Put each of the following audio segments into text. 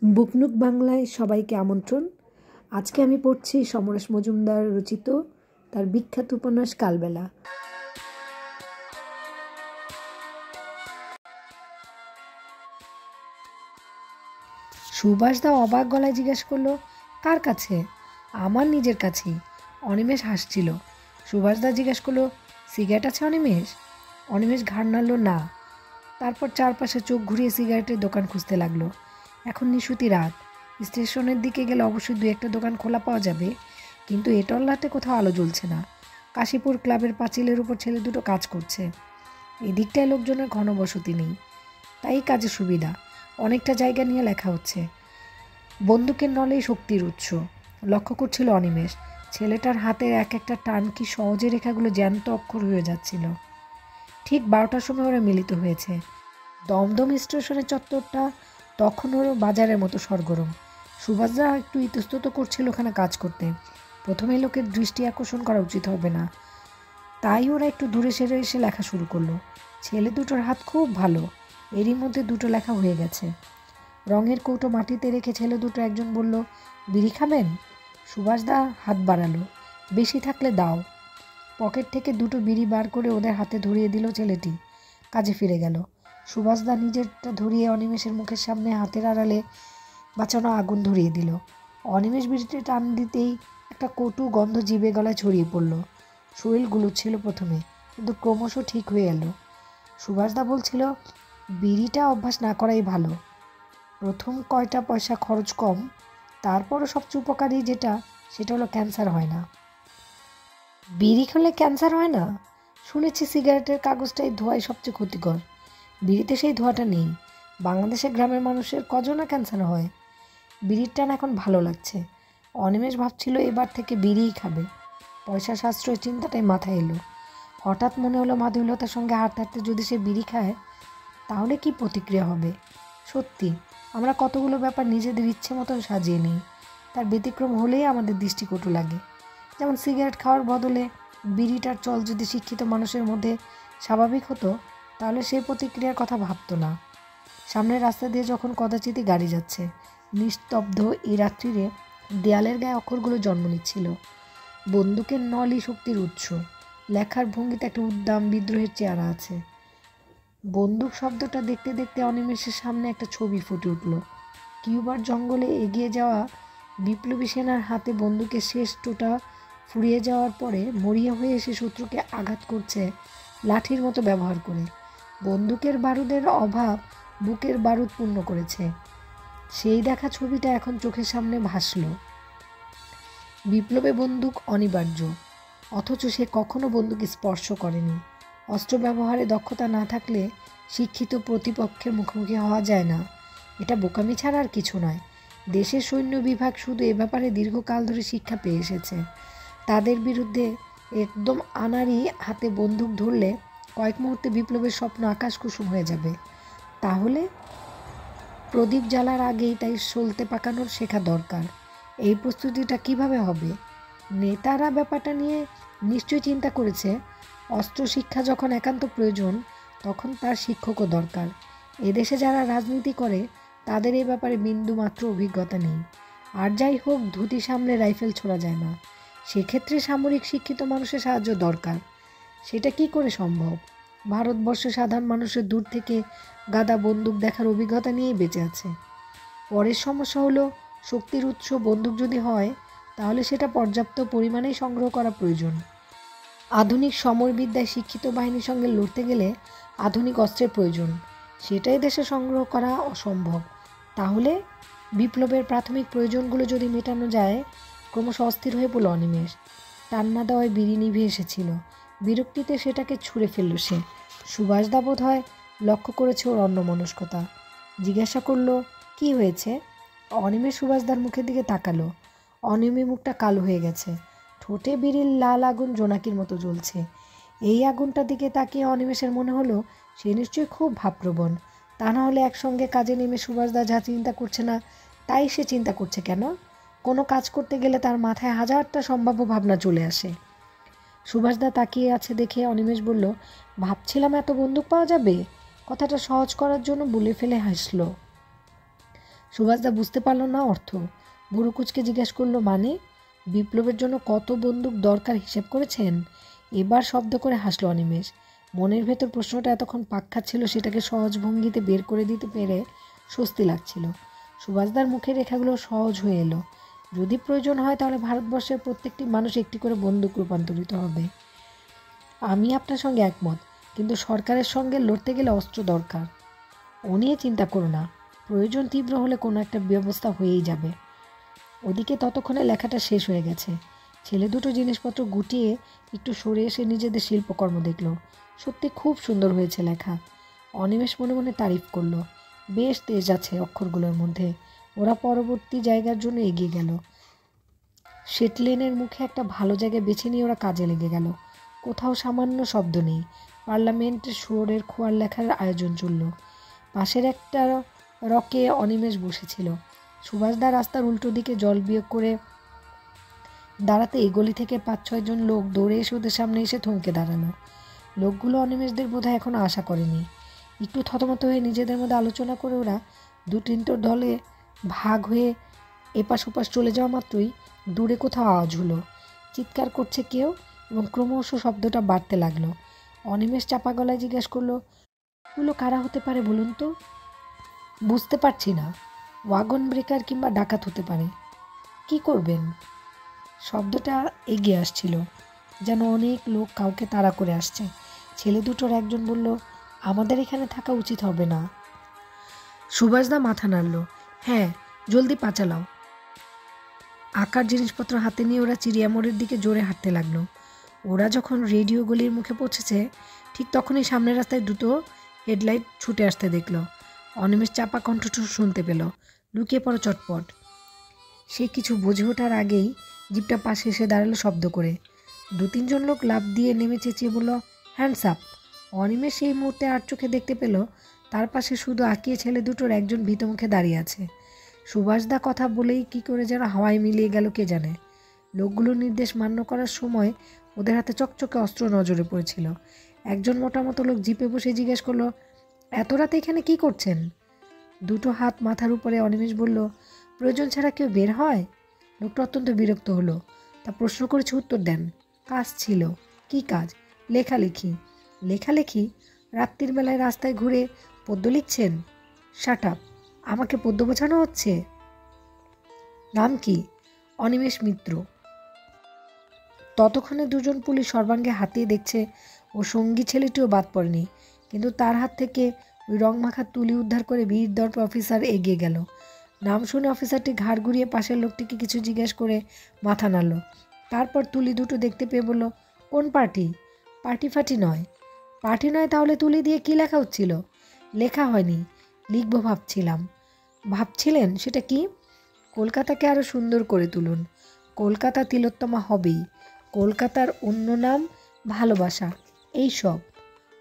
বুকনুক বাংলায় সবাইকে আমন্ত্রণ। আজকে আমি পড়ছি সমরেশ মজুমদার রচিত তার বিখ্যাত উপন্যাস কালবেলা। সুভাষদা অবাক গলায় জিজ্ঞেস করলো, কার কাছে? আমার নিজের কাছেই। অনিমেষ হাসছিল। সুভাষদা জিজ্ঞেস করলো, সিগারেট আছে অনিমেষ? অনিমেষ ঘাড় নাড়ল না। তারপর চারপাশে চোখ ঘুরিয়ে সিগারেটের দোকান খুঁজতে লাগলো। এখন নিশুতি রাত। স্টেশনের দিকে গেলে অবশ্যই দু একটা দোকান খোলা পাওয়া যাবে, কিন্তু এ টল্লাতে কোথাও আলো জ্বলছে না। কাশীপুর ক্লাবের পাঁচিলের উপর ছেলে দুটো কাজ করছে। এই দিকটায় লোকজনের ঘনবসতি নেই, তাই কাজে সুবিধা। অনেকটা জায়গা নিয়ে লেখা হচ্ছে। বন্দুকের নলেই শক্তির উৎস লক্ষ্য করছিল অনিমেষ। ছেলেটার হাতের এক একটা টান কি সহজে রেখাগুলো জ্যান্ত অক্ষর হয়ে যাচ্ছিল। ঠিক 12টার সময় ওরা মিলিত হয়েছে। দমদম স্টেশনের চত্বরটা তখন ওর বাজারের মতো সরগরম। সুভাষদা একটু ইতস্তত করছিল ওখানে কাজ করতে। প্রথমে লোকের দৃষ্টি আকর্ষণ করা উচিত হবে না, তাই ওরা একটু দূরে সেরে এসে লেখা শুরু করলো। ছেলে দুটোর হাত খুব ভালো। এরই মধ্যে দুটো লেখা হয়ে গেছে। রঙের কৌটো মাটিতে রেখে ছেলে দুটো একজন বলল, বিড়ি খাবেন? সুভাষদা হাত বাড়ালো, বেশি থাকলে দাও। পকেট থেকে দুটো বিড়ি বার করে ওদের হাতে ধরিয়ে দিল ছেলেটি। কাজে ফিরে গেল। সুভাষদা নিজেরটা ধরিয়ে অনিমেষের মুখের সামনে হাতের আড়ালে বাঁচানো আগুন ধরিয়ে দিল। অনিমেষ বিড়িতে টান দিতেই একটা কটু গন্ধ জিভে গলায় ছড়িয়ে পড়ল। শরীর গুলুচ্ছিল প্রথমে, কিন্তু ক্রমশ ঠিক হয়ে এলো। সুভাষদা বলছিল, বিড়িটা অভ্যাস না করাই ভালো। প্রথম কয়টা পয়সা খরচ কম, তারপরও সবচেয়ে উপকারী যেটা, সেটা হলো ক্যান্সার হয় না। বিড়ি খেলে ক্যান্সার হয় না? শুনেছি সিগারেটের কাগজটাই ধোঁয়ায় সবচেয়ে ক্ষতিকর। বিড়িতে সেই ধোঁয়াটা নেই। বাংলাদেশের গ্রামের মানুষের কজনা ক্যান্সার হয়? বিড়ির টান এখন ভালো লাগছে। অনিমেষ ভাবছিল এবার থেকে বিড়িই খাবে। পয়সা সাশ্রয় চিন্তাটাই মাথায় এলো। হঠাৎ মনে হলো মাধবীলতার সঙ্গে হাঁটতে হাঁটতে যদি সে বিড়ি খায়, তাহলে কি প্রতিক্রিয়া হবে? সত্যি, আমরা কতগুলো ব্যাপার নিজেদের ইচ্ছে মতন সাজিয়ে নিই, তার ব্যতিক্রম হলেই আমাদের দৃষ্টিকটু লাগে। যেমন সিগারেট খাওয়ার বদলে বিড়িটার চল যদি শিক্ষিত মানুষের মধ্যে স্বাভাবিক হতো, তাহলে সেই প্রতিক্রিয়ার কথা ভাবতো না। সামনের রাস্তা দিয়ে যখন কদাচিৎই গাড়ি যাচ্ছে, নিস্তব্ধ এই রাত্রিরে দেয়ালের গায়ে অক্ষরগুলো জন্ম নিচ্ছিল। বন্দুকের নলই শক্তির উৎস। লেখার ভঙ্গিতে একটা উদ্দাম বিদ্রোহের চেহারা আছে। বন্দুক শব্দটা দেখতে দেখতে অনিমেষের সামনে একটা ছবি ফুটে উঠল। কিউবার জঙ্গলে এগিয়ে যাওয়া বিপ্লবী সেনার হাতে বন্দুকের শেষ টোটা ফুরিয়ে যাওয়ার পরে মরিয়া হয়ে এসে শত্রুকে আঘাত করছে লাঠির মতো ব্যবহার করে। বন্দুকের বারুদের অভাব বুকের বারুদ পূর্ণ করেছে। সেই দেখা ছবিটা এখন চোখের সামনে ভাসল। বিপ্লবে বন্দুক অনিবার্য, অথচ সে কখনো বন্দুক স্পর্শ করেনি। অস্ত্র ব্যবহারে দক্ষতা না থাকলে শিক্ষিত প্রতিপক্ষের মুখোমুখি হওয়া যায় না। এটা বোকামি ছাড়া আর কিছু নয়। দেশের সৈন্য বিভাগ শুধু এ ব্যাপারে দীর্ঘকাল ধরে শিক্ষা পেয়ে এসেছে। তাদের বিরুদ্ধে একদম আনাড়ি হাতে বন্দুক ধরলে কয়েক মুহূর্তে বিপ্লবের স্বপ্ন আকাশ কুসুম হয়ে যাবে। তাহলে প্রদীপ জ্বালার আগেই তাই সলতে পাকানোর শেখা দরকার। এই প্রস্তুতিটা কিভাবে হবে? নেতারা ব্যাপারটা নিয়ে নিশ্চয়ই চিন্তা করেছে। অস্ত্র শিক্ষা যখন একান্ত প্রয়োজন, তখন তার শিক্ষকও দরকার। এদেশে যারা রাজনীতি করে তাদের এই ব্যাপারে বিন্দু মাত্র অভিজ্ঞতা নেই। আর যাই হোক, ধুতি সামলে রাইফেল ছোড়া যায় না। সেক্ষেত্রে সামরিক শিক্ষিত মানুষের সাহায্য দরকার। সেটা কি করে সম্ভব? ভারতবর্ষে সাধারণ মানুষের দূর থেকে গাদা বন্দুক দেখার অভিজ্ঞতা নিয়েই বেঁচে আছে। পরের সমস্যা হলো, শক্তির উৎস বন্দুক যদি হয়, তাহলে সেটা পর্যাপ্ত পরিমাণেই সংগ্রহ করা প্রয়োজন। আধুনিক সমরবিদ্যায় শিক্ষিত বাহিনীর সঙ্গে লড়তে গেলে আধুনিক অস্ত্রের প্রয়োজন। সেটাই দেশে সংগ্রহ করা অসম্ভব। তাহলে বিপ্লবের প্রাথমিক প্রয়োজনগুলো যদি মেটানো যায়। ক্রমশ অস্থির হয়ে পড়ল অনিমেষ। টান্না দেওয়ায় বিড়ি নিভে এসেছিল। বিরক্তিতে সেটাকে ছুঁড়ে ফেলল সে। সুভাষদা বোধ হয় লক্ষ্য করেছে ওর অন্যমনস্কতা। জিজ্ঞাসা করলো, কি হয়েছে? অনিমেষ সুভাষদার মুখের দিকে তাকালো। অনিমের মুখটা কালো হয়ে গেছে। ঠোঁটে বিড়ির লাল আগুন জোনাকির মতো জ্বলছে। এই আগুনটার দিকে তাকিয়ে অনিমেষের মনে হলো সে নিশ্চয়ই খুব ভাবপ্রবণ। তা না হলে একসঙ্গে কাজে নেমে সুভাষদা যা চিন্তা করছে না, তাই সে চিন্তা করছে কেন? কোনো কাজ করতে গেলে তার মাথায় হাজারটা সম্ভাব্য ভাবনা চলে আসে। সুভাষদা তাকিয়ে আছে দেখে অনিমেষ বলল, ভাবছিলাম এত বন্দুক পাওয়া যাবে। কথাটা সহজ করার জন্য বলে ফেলে হাসল। সুভাষদা বুঝতে পারল না অর্থ। বুড়ো কুচকে জিজ্ঞেস করলো, মানে বিপ্লবের জন্য কত বন্দুক দরকার হিসেব করেছেন? এবার শব্দ করে হাসলো অনিমেষ। মনের ভেতর প্রশ্নটা এতক্ষণ পাক খাচ্ছিল, সেটাকে সহজ ভঙ্গিতে বের করে দিতে পেরে স্বস্তি লাগছিল। সুভাষদার মুখের রেখাগুলো সহজ হয়ে এলো। যদি প্রয়োজন হয় তাহলে ভারতবর্ষের প্রত্যেকটি মানুষ একটি করে বন্দুক রূপান্তরিত হবে। আমি আপনার সঙ্গে একমত, কিন্তু সরকারের সঙ্গে লড়তে গেলে অস্ত্র দরকার। ও নিয়ে চিন্তা করো না, প্রয়োজন তীব্র হলে কোনো একটা ব্যবস্থা হয়েই যাবে। ওদিকে ততক্ষণে লেখাটা শেষ হয়ে গেছে। ছেলে দুটো জিনিসপত্র গুটিয়ে একটু সরে এসে নিজেদের শিল্পকর্ম দেখলো। সত্যি খুব সুন্দর হয়েছে লেখা। অনিমেষ মনে মনে তারিফ করলো। বেশ তেজ আছে অক্ষরগুলোর মধ্যে। ওরা পরবর্তী জায়গার জন্য এগিয়ে গেল। শেটলেনের মুখে একটা ভালো জায়গায় বেছে নিয়ে ওরা কাজে লেগে গেল। কোথাও সামান্য শব্দ নেই। পার্লামেন্টের শুয়োরের খোয়ার লেখার আয়োজন চলল। পাশের একটা রকে অনিমেষ বসেছিল। সুভাষদা রাস্তার উল্টো দিকে জল বিয়োগ করে দাঁড়াতে এই গলি থেকে 5-6 জন লোক দৌড়ে এসে ওদের সামনে এসে থমকে দাঁড়ালো। লোকগুলো অনিমেষদের বোধহয় এখনও আশা করেনি। একটু থতমত হয়ে নিজেদের মধ্যে আলোচনা করে ওরা 2-3টো দলে ভাগ হয়ে এপাশ ওপাশ চলে যাওয়া মাত্রই দূরে কোথাও আওয়াজ হলো। চিৎকার করছে কেউ এবং ক্রমশ শব্দটা বাড়তে লাগলো। অনিমেষ চাপা গলায় জিজ্ঞেস করলো, ওগুলো কারা হতে পারে বলুন তো? বুঝতে পারছি না। ওয়াগন ব্রেকার কিংবা ডাকাত হতে পারে। কি করবেন? শব্দটা এগিয়ে আসছিল, যেন অনেক লোক কাউকে তাড়া করে আসছে। ছেলে দুটোর একজন বলল, আমাদের এখানে থাকা উচিত হবে না। সুভাষদা মাথা নাড়ল। হ্যাঁ, জলদি পা চালাও। আঁকার জিনিসপত্র হাতে নিয়ে ওরা চিড়িয়া মোড়ের দিকে জোরে হাঁটতে লাগলো। ওরা যখন রেডিও গলির মুখে পৌঁছেছে, ঠিক তখনই সামনের রাস্তায় দুটো হেডলাইট ছুটে আসতে দেখলো। অনিমেষ চাপা কণ্ঠস্বর শুনতে পেল, লুকিয়ে পড়ো চটপট। সে কিছু বুঝে ওঠার আগেই জিপটা পাশে এসে দাঁড়ালো শব্দ করে। 2-3 জন লোক লাফ দিয়ে নেমে চেঁচিয়ে বলল, হ্যান্ডস আপ। অনিমেষ সেই মুহূর্তে আর চোখে দেখতে পেল তার পাশে শুধু আঁকিয়ে ছেলে দুটোর একজন ভীত মুখে দাঁড়িয়ে আছে। সুভাষদা কথা বলেই কি করে যেন হাওয়ায় মিলিয়ে গেল কে জানে। লোকগুলোর নির্দেশ মান্য করার সময় ওদের হাতে চকচকে অস্ত্র নজরে পড়েছিল। একজন মোটামতো লোক জিপে বসে জিজ্ঞেস করলো, এত রাতে এখানে কি করছেন? দুটো হাত মাথার উপরে অনিমেষ বলল, প্রয়োজন ছাড়া কেউ বের হয়? লোকটা অত্যন্ত বিরক্ত হলো। তা প্রশ্ন করেছে, উত্তর দেন। কাজ ছিল। কি কাজ? লেখালেখি। লেখালেখি? রাত্রির বেলায় রাস্তায় ঘুরে পদ্য লিখছেন? Shut up. আমাকে পদ্য বোঝানো হচ্ছে? নাম কি? অনিমেষ মিত্র। ততক্ষণে 2জন পুলিশ সর্বাঙ্গে হাতিয়ে দেখছে ও সঙ্গী ছেলেটিও বাদ পড়েনি, কিন্তু তার হাত থেকে ওই রংমাখা তুলি উদ্ধার করে বীর দর্পে অফিসার এগিয়ে গেল। নাম শুনে অফিসারটি ঘাড় ঘুরিয়ে পাশের লোকটিকে কিছু জিজ্ঞেস করে মাথা নাড়ল। তারপর তুলি দুটো দেখতে পেয়ে বলল, কোন পার্টি? পার্টি ফাটি নয়। পার্টি নয় তাহলে তুলি দিয়ে কি লেখা হচ্ছিল? লেখা হয়নি, লিখবো ভাবছিলাম। ভাবছিলেন? সেটা কি? কলকাতাকে আরও সুন্দর করে তুলুন। কলকাতা তিলোত্তমা হবেই। কলকাতার অন্য নাম ভালোবাসা। এই সব।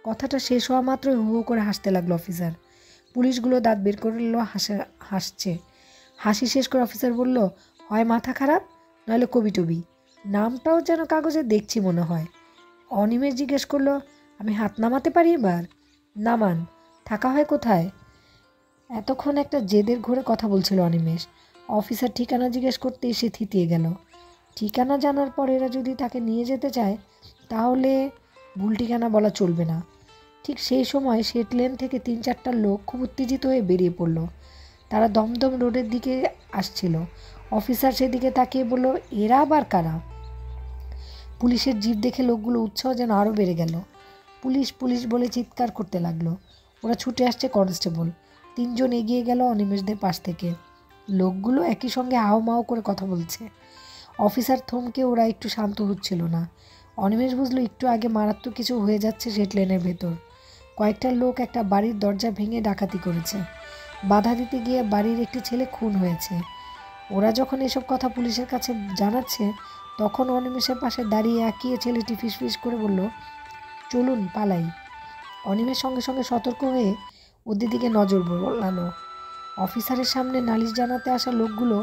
কথাটা শেষ হওয়া মাত্রই হু হু করে হাসতে লাগলো অফিসার। পুলিশগুলো দাঁত বের করলো, হাসছে। হাসি শেষ করে অফিসার বলল, হয় মাথা খারাপ, নইলে কবি টবি। নামটাও যেন কাগজে দেখছি মনে হয়। অনিমেষ জিজ্ঞেস করলো, আমি হাত নামাতে পারি এবার? নামান। থাকা হয় কোথায়? এতক্ষণ একটা জেদের ঘোরে কথা বলছিল অনিমেষ। অফিসার ঠিকানা জিজ্ঞেস করতে এসে থিতিয়ে গেল। ঠিকানা জানার পর এরা যদি তাকে নিয়ে যেতে চায় তাহলে ভুল ঠিকানা বলা চলবে না। ঠিক সেই সময় শেটলেন থেকে 3-4টা লোক খুব উত্তেজিত হয়ে বেরিয়ে পড়ল। তারা দমদম রোডের দিকে আসছিল। অফিসার সেদিকে তাকিয়ে বলল, এরা আবার কারা? পুলিশের জিপ দেখে লোকগুলো উৎসাহ যেন আরও বেড়ে গেল। পুলিশ পুলিশ বলে চিৎকার করতে লাগলো। ওরা ছুটে আসছে কনস্টেবল। 3 জন এগিয়ে গেল অনিমেষদের পাশ থেকে। লোকগুলো একই সঙ্গে হাও-মাও করে কথা বলছে। অফিসার থমকে ওরা একটু শান্ত হচ্ছিল না। অনিমেষ বুঝলো একটু আগে মারাত্মক কিছু হয়ে যাচ্ছে শেটলেনের ভেতর। কয়েকটা লোক একটা বাড়ির দরজা ভেঙে ডাকাতি করেছে। বাধা দিতে গিয়ে বাড়ির একটি ছেলে খুন হয়েছে। ওরা যখন এসব কথা পুলিশের কাছে জানাচ্ছে, তখন অনিমেষের পাশে দাঁড়িয়ে আঁকিয়ে ছেলেটি ফিসফিস করে বলল, চলুন পালাই। অনিমেষ সঙ্গে সঙ্গে সতর্ক হয়ে ওদের দিকে নজর বলালো। অফিসারের সামনে নালিশ জানাতে আসা লোকগুলো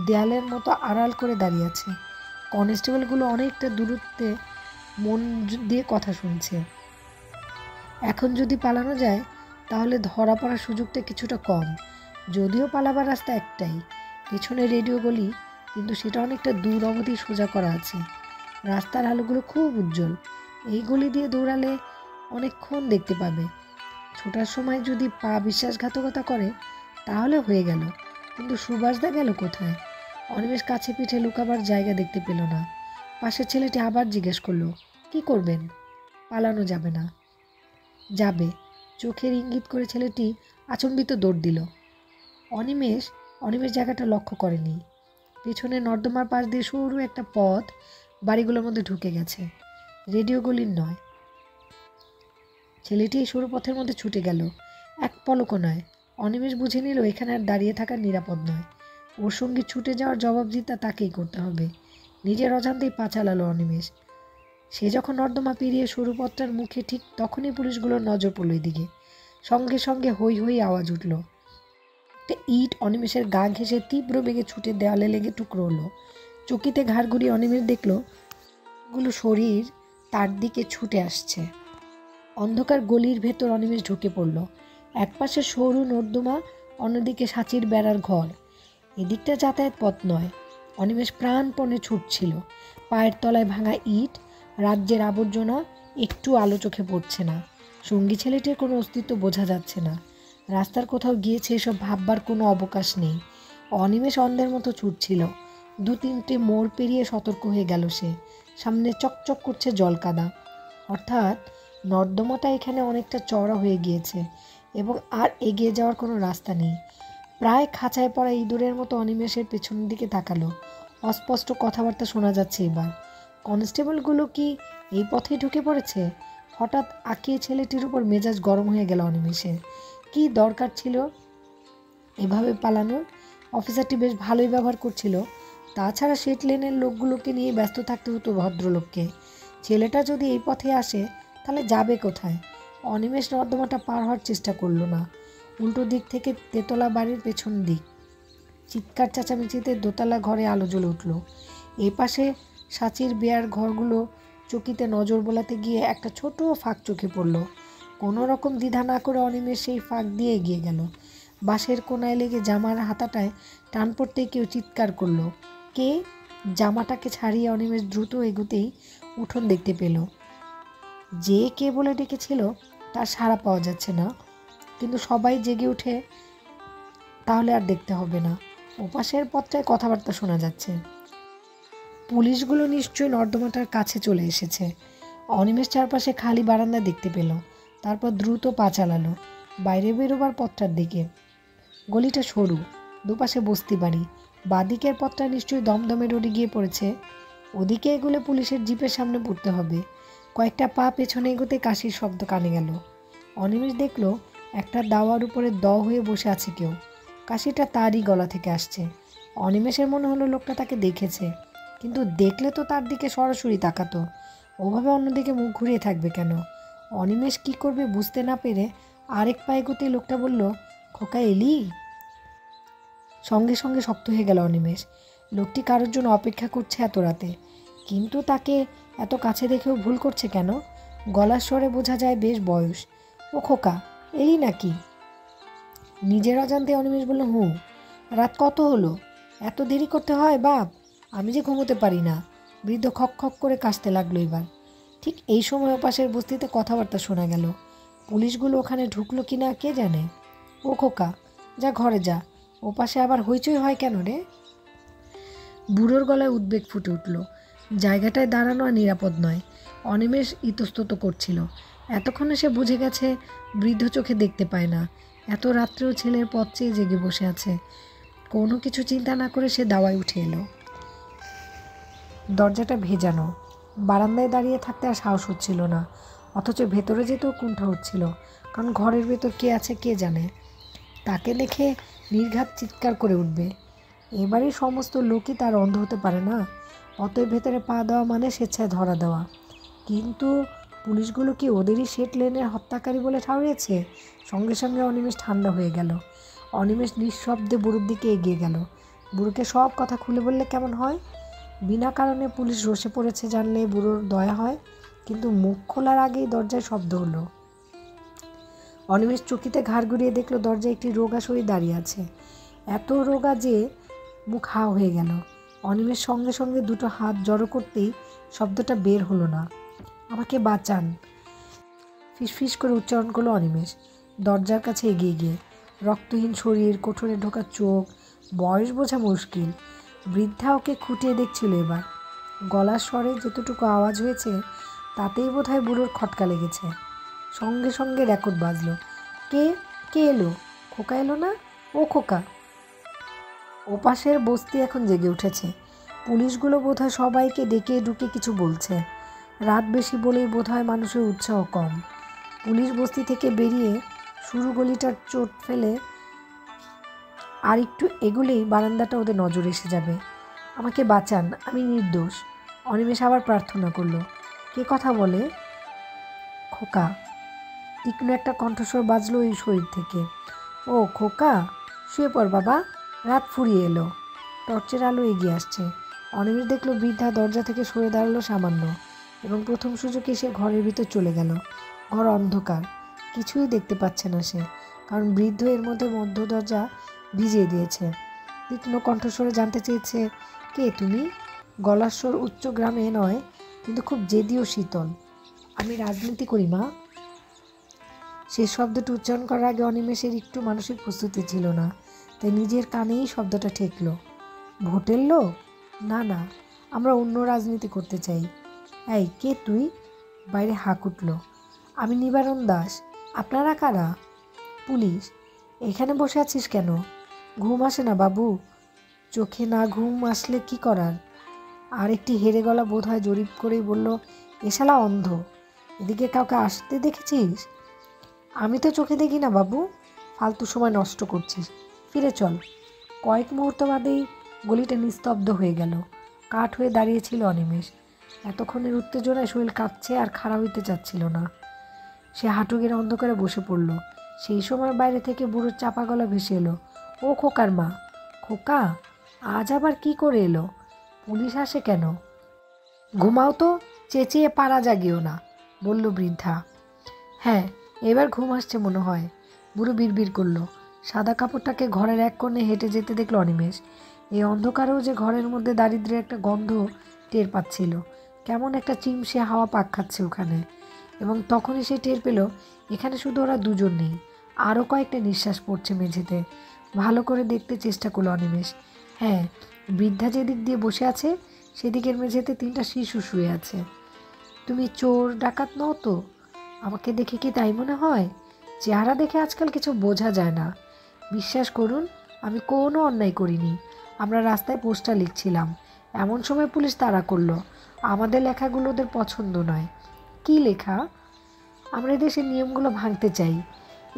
দেয়ালের মতো আড়াল করে দাঁড়িয়ে আছে। কনস্টেবলগুলো অনেকটা দূরত্বে মন দিয়ে কথা শুনছে। এখন যদি পালানো যায় তাহলে ধরা পড়ার সুযোগটা কিছুটা কম। যদিও পালাবার রাস্তা একটাই, পেছনে রেডিও গলি, কিন্তু সেটা অনেকটা দূর অবধি সোজা করা আছে। রাস্তার আলোগুলো খুব উজ্জ্বল। এই গলি দিয়ে দৌড়ালে অনেকক্ষণ দেখতে পাবে। ছোটার সময় যদি পা বিশ্বাসঘাতকতা করে তাহলে হয়ে গেল। কিন্তু সুভাষদা গেল কোথায়? অনিমেষ কাছে পিঠে লুকাবার জায়গা দেখতে পেল না। পাশের ছেলেটি আবার জিজ্ঞেস করলো, কি করবেন? পালানো যাবে না। যাবে, চোখের ইঙ্গিত করে ছেলেটি আচম্বিত দৌড় দিল। অনিমেষ জায়গাটা লক্ষ্য করেনি। পেছনে নর্দমার পাশ দিয়ে সরু একটা পথ বাড়িগুলোর মধ্যে ঢুকে গেছে, রেডিও গলির নয়। ছেলেটি এই সরু পথের মধ্যে ছুটে গেল, এক পলকও নয়। অনিমেষ বুঝে নিল এখানে আর দাঁড়িয়ে থাকা নিরাপদ নয়। ওর সঙ্গে ছুটে যাওয়ার জবাবদিহিতা তাকেই করতে হবে। নিজের অজান্তেই পা চালালো অনিমেষ। সে যখন নর্দমা পেরিয়ে সরু পথটার মুখে, ঠিক তখনই পুলিশগুলোর নজর পড়ল এদিকে। সঙ্গে সঙ্গে হই হই আওয়াজ উঠল। একটা ইট অনিমেষের গা ঘেঁষে তীব্র বেগে ছুটে দেওয়ালে লেগে টুকরো হলো। চকিতে ঘাড় ঘুরিয়ে অনিমেষ দেখল গুলো শরীর তার দিকে ছুটে আসছে। অন্ধকার গলির ভেতর অনিমেষ ঢুকে পড়ল। একপাশে সরু নর্দমা, অন্যদিকে সাঁচির বেড়ার ঘর। এদিকটা যাতায়াত পথ নয়। অনিমেষ প্রাণপণে ছুটছিল। পায়ের তলায় ভাঙা ইট, রাজ্যের আবর্জনা, একটু আলো চোখে পড়ছে না। সঙ্গী ছেলেটির কোনো অস্তিত্ব বোঝা যাচ্ছে না। রাস্তার কোথাও গিয়েছে এসব ভাববার কোনো অবকাশ নেই। অনিমেষ অন্ধের মতো ছুটছিল। 2-3টে মোড় পেরিয়ে সতর্ক হয়ে গেল সে। সামনে চকচক করছে জলকাদা, অর্থাৎ নর্দমাটা এখানে অনেকটা চওড়া হয়ে গিয়েছে এবং আর এগিয়ে যাওয়ার কোনো রাস্তা নেই। প্রায় খাঁচায় পড়া ইঁদুরের মতো অনিমেষের পেছনের দিকে তাকালো। অস্পষ্ট কথাবার্তা শোনা যাচ্ছে এবার। কনস্টেবলগুলো কি এই পথে ঢুকে পড়েছে? হঠাৎ আঁকিয়ে ছেলেটির উপর মেজাজ গরম হয়ে গেল অনিমেষের। কি দরকার ছিল এভাবে পালানোর? অফিসারটি বেশ ভালোই ব্যবহার করছিল। তাছাড়া সেট লেনের লোকগুলোকে নিয়ে ব্যস্ত থাকতে হতো ভদ্রলোককে। ছেলেটা যদি এই পথে আসে তাহলে যাবে কোথায়? অনিমেষ নর্দমাটা পার হওয়ার চেষ্টা করলো না। উল্টো দিক থেকে তেতলা বাড়ির পেছন দিক। চিৎকার চেঁচামেচিতে দোতলা ঘরে আলো জ্বলে উঠল। এই পাশে সাঁচির বেয়ার ঘরগুলো চকিতে নজর বোলাতে গিয়ে একটা ছোট ফাঁক চোখে পড়ল। কোনো রকম দ্বিধা না করে অনিমেষ সেই ফাঁক দিয়ে এগিয়ে গেল। বাঁশের কোনায় লেগে জামার হাতাটায় টান পড়তেই কেউ চিৎকার করলো, কে? জামাটাকে ছাড়িয়ে অনিমেষ দ্রুত এগুতেই উঠোন দেখতে পেল। যে কে বলে ডেকেছিল তার সাড়া পাওয়া যাচ্ছে না, কিন্তু সবাই জেগে উঠে তাহলে আর দেখতে হবে না। ওপাশের পথটায় কথাবার্তা শোনা যাচ্ছে। পুলিশগুলো নিশ্চয়ই নর্দমাটার কাছে চলে এসেছে। অনিমেষ চারপাশে খালি বারান্দা দেখতে পেল। তারপর দ্রুত পা চালালো বাইরে বেরোবার পথটার দিকে। গলিটা সরু, দুপাশে বস্তি বাড়ি। বাঁদিকের পথটা নিশ্চয়ই দমদমে রোডে গিয়ে পড়েছে। ওদিকে এগুলো পুলিশের জিপের সামনে পড়তে হবে। কয়েকটা পা পেছনে এগোতে কাশির শব্দ কানে গেল। অনিমেষ দেখল একটা দাওয়ার উপরে হয়ে বসে আছে কেউ। কাশিটা তারই গলা থেকে আসছে। অনিমেষের মনে হলো লোকটা তাকে দেখেছে, কিন্তু দেখলে তো তার দিকে সরাসরি তাকাতো। ওভাবে অন্যদিকে মুখ ঘুরিয়ে থাকবে কেন? অনিমেষ কি করবে বুঝতে না পেরে আরেক পা এগোতে লোকটা বলল, খোকা এলি? সঙ্গে সঙ্গে শক্ত হয়ে গেল অনিমেষ। লোকটি কারোর জন্য অপেক্ষা করছে এত রাতে, কিন্তু তাকে এত কাছে দেখেও ভুল করছে কেন? গলার স্বরে বোঝা যায় বেশ বয়স। ও খোকা, এলি নাকি? নিজের অজান্তে অনিমেষ বলল, হুঁ। রাত কত হলো? এত দেরি করতে হয় বাপ? আমি যে ঘুমোতে পারি না। বৃদ্ধ খক খক করে কাশতে লাগলো এবার। ঠিক এই সময় ওপাশের বস্তিতে কথাবার্তা শোনা গেল। পুলিশগুলো ওখানে ঢুকলো কি না কে জানে। ও খোকা, যা ঘরে যা। ওপাশে আবার হইচই হয় কেন রে? বুড়োর গলায় উদ্বেগ ফুটে উঠল। জায়গাটায় দাঁড়ানো আর নিরাপদ নয়। অনিমেষ ইতস্তত করছিল। এতক্ষণে সে বুঝে গেছে বৃদ্ধ চোখে দেখতে পায় না। এত রাত্রেও ছেলের পথ চেয়ে জেগে বসে আছে। কোনো কিছু চিন্তা না করে সে দাওয়ায় উঠে এলো। দরজাটা ভেজানো। বারান্দায় দাঁড়িয়ে থাকতে আর সাহস হচ্ছিল না, অথচ ভেতরে যেতেও কুণ্ঠা হচ্ছিল, কারণ ঘরের ভেতর কে আছে কে জানে। তাকে দেখে নির্ঘাত চিৎকার করে উঠবে। এবারে সমস্ত লোকই তার অন্ধ হতে পারে না। অতএব ভেতরে পা দেওয়া মানে স্বেচ্ছায় ধরা দেওয়া। কিন্তু পুলিশগুলো কি ওদেরই সেট লেনের হত্যাকারী বলে ঠাউরিয়েছে? সঙ্গে সঙ্গে অনিমেষ ঠান্ডা হয়ে গেল। অনিমেষ নিঃশব্দে বুড়োর দিকে এগিয়ে গেল। বুড়োকে সব কথা খুলে বললে কেমন হয়? বিনা কারণে পুলিশ রসে পড়েছে জানলে বুড়োর দয়া হয়, কিন্তু মুখ খোলার আগেই দরজায় শব্দ হলো। অনিমেষ চকিতে ঘাড় ঘুরিয়ে দেখলো দরজায় একটি রোগা শরীর দাঁড়িয়ে আছে। এত রোগা যে মুখ হা হয়ে গেল। অনিমেষ সঙ্গে সঙ্গে দুটো হাত জড়ো করতেই শব্দটা বের হলো না। আমাকে বাঁচান, ফিসফিস করে উচ্চারণ করলো অনিমেষ দরজার কাছে এগিয়ে গিয়ে। রক্তহীন শরীর, কোঠরে ঢোকা চোখ, বয়স বোঝা মুশকিল। বৃদ্ধা ওকে খুঁটিয়ে দেখছিল এবার। গলার স্বরে যতটুকু আওয়াজ হয়েছে তাতেই বোধহয় বুড়োর খটকা লেগেছে। সঙ্গে সঙ্গে রেকর্ড বাজলো। কে কে এলো? খোকা এলো না? ও খোকা। ওপাশের বস্তি এখন জেগে উঠেছে। পুলিশগুলো বোধহয় সবাইকে ডেকে ডুকে কিছু বলছে। রাত বেশি বলেই বোধহয় মানুষের উৎসাহ কম। পুলিশ বস্তি থেকে বেরিয়ে শুরু গলিটার চোট ফেলে আর একটু এগুলেই বারান্দাটা ওদের নজর এসে যাবে। আমাকে বাঁচান, আমি নির্দোষ। অনিমেষ আবার প্রার্থনা করলো। কে কথা বলে? খোকা। তীক্ষ্ণ একটা কণ্ঠস্বর বাজলো ওই শরীর থেকে। ও খোকা, শুয়ে পড় বাবা, রাত ফুরিয়ে এলো। টর্চের আলো এগিয়ে আসছে। অনিমেষ দেখলো বৃদ্ধা দরজা থেকে সরে দাঁড়ালো সামান্য এবং প্রথম সুযোগে সে ঘরের ভিতর চলে গেল। ঘর অন্ধকার, কিছুই দেখতে পাচ্ছে না সে, কারণ বৃদ্ধ এর মধ্যে মধ্য দরজা ভিজিয়ে দিয়েছে। তীক্ষ্ণ কণ্ঠস্বরে জানতে চেয়েছে, কে তুমি? গলার স্বর উচ্চ গ্রামে নয়, কিন্তু খুব জেদি ও শীতল। আমি রাজনীতি করি মা। সেই শব্দটি উচ্চারণ করার আগে অনিমেষের একটু মানসিক প্রস্তুতি ছিল না, তাই নিজের কানেই শব্দটা ঠেকল। ভোটের লোক? না না, আমরা অন্য রাজনীতি করতে চাই। এই কে তুই? বাইরে হাঁক উঠল। আমি নিবারণ দাস। আপনারা কারা? পুলিশ। এখানে বসে আছিস কেন? ঘুম আসে না বাবু? চোখে না ঘুম আসলে কি করার? আর একটি হেরে গলা বোধ হয় জরিপ করেই বলল, এ শালা অন্ধ, এদিকে কাউকে আসতে দেখেছিস? আমি তো চোখে দেখি না বাবু। ফালতু সময় নষ্ট করছিস, ফিরে চল। কয়েক মুহূর্ত বাদেই গলিটা নিস্তব্ধ হয়ে গেল। কাঠ হয়ে দাঁড়িয়েছিল অনিমেষ। এতক্ষণের উত্তেজনায় শরীর কাঁপছে আর খাড়া হইতে চাচ্ছিল না। সে হাঁটু গেড়ে অন্ধকারে বসে পড়ল। সেই সময় বাইরে থেকে বুড়োর চাপা গলা ভেসে এলো। ও খোকার মা। খোকা, আজ আবার কি করে এলো? পুলিশ আসে কেন? ঘুমাও তো, চেঁচিয়ে পাড়া জাগিও না, বলল বৃদ্ধা। হ্যাঁ, এবার ঘুম আসছে মনে হয়, বুড়ো বিড়বিড় করলো। সাদা কাপড়টাকে ঘরের এক কোণে হেঁটে যেতে দেখল অনিমেষ। এই অন্ধকারেও যে ঘরের মধ্যে দারিদ্র্যের একটা গন্ধ টের পাচ্ছিল। কেমন একটা চিমসে হাওয়া পাক খাচ্ছে ওখানে। এবং তখনই সে টের পেল এখানে শুধু ওরা দুজন নেই, আরও কয়েকটা নিঃশ্বাস পড়ছে মেঝেতে। ভালো করে দেখতে চেষ্টা করলো অনিমেষ। হ্যাঁ, বৃদ্ধা যেদিক দিয়ে বসে আছে সেদিকের মেঝেতে 3টা শিশু শুয়ে আছে। তুমি চোর ডাকাত নও তো? আমাকে দেখে কি তাই মনে হয়? চেহারা দেখে আজকাল কিছু বোঝা যায় না। বিশ্বাস করুন, আমি কোনো অন্যায় করিনি। আমরা রাস্তায় পোস্টার লিখছিলাম, এমন সময় পুলিশ তাড়া করলো। আমাদের লেখাগুলো ওদের পছন্দ নয়। কি লেখা? আমরা দেশের নিয়মগুলো ভাঙতে চাই,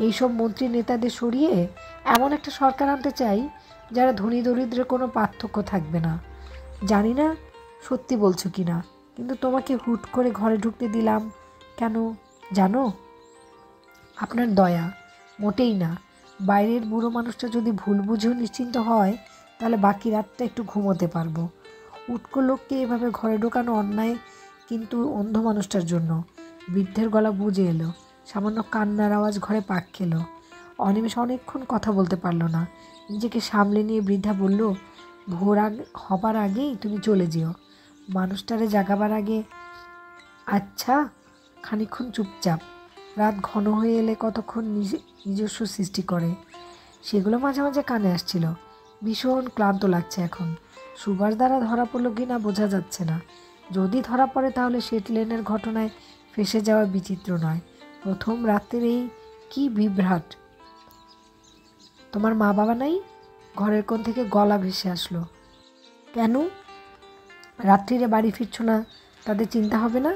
এইসব মন্ত্রী নেতাদের সরিয়ে এমন একটা সরকার আনতে চাই যারা ধনী দরিদ্রের কোনো পার্থক্য থাকবে না। জানি না সত্যি বলছো কি না, কিন্তু তোমাকে হুট করে ঘরে ঢুকতে দিলাম কেন জানো? আপনার দয়া, মোটেই না। বাইরের বুড়ো মানুষটা যদি ভুল বুঝেও নিশ্চিন্ত হয়, তাহলে বাকি রাতটা একটু ঘুমোতে পারবো। উটকো লোককে এভাবে ঘরে ঢোকানো অন্যায়, কিন্তু অন্ধ মানুষটার জন্য। বৃদ্ধের গলা বুঝে এলো। সামান্য কান্নার আওয়াজ ঘরে পাক খেলো। অনিমেষ অনেকক্ষণ কথা বলতে পারলো না। নিজেকে সামলে নিয়ে বৃদ্ধা বলল, ভোর হবার আগেই তুমি চলে যেও। মানুষটারে জাগাবার আগে। আচ্ছা। খানিকক্ষণ চুপচাপ। রাত ঘন হয়ে এলে কতক্ষণ নিজস্ব সৃষ্টি করে, সেগুলো মাঝে মাঝে কানে আসছিল। ভীষণ ক্লান্ত লাগছে এখন। সুভাষ দ্বারা ধরা পড়ল কি না বোঝা যাচ্ছে না। যদি ধরা পড়ে তাহলে শেটলেনের ঘটনায় ফেসে যাওয়া বিচিত্র নয়। প্রথম রাতের এই কি বিভ্রাট। তোমার মা বাবা নাই? ঘরের কোণ থেকে গলা ভেসে আসলো। কেন? রাত্রিরে বাড়ি ফিরছো না, তাদের চিন্তা হবে না?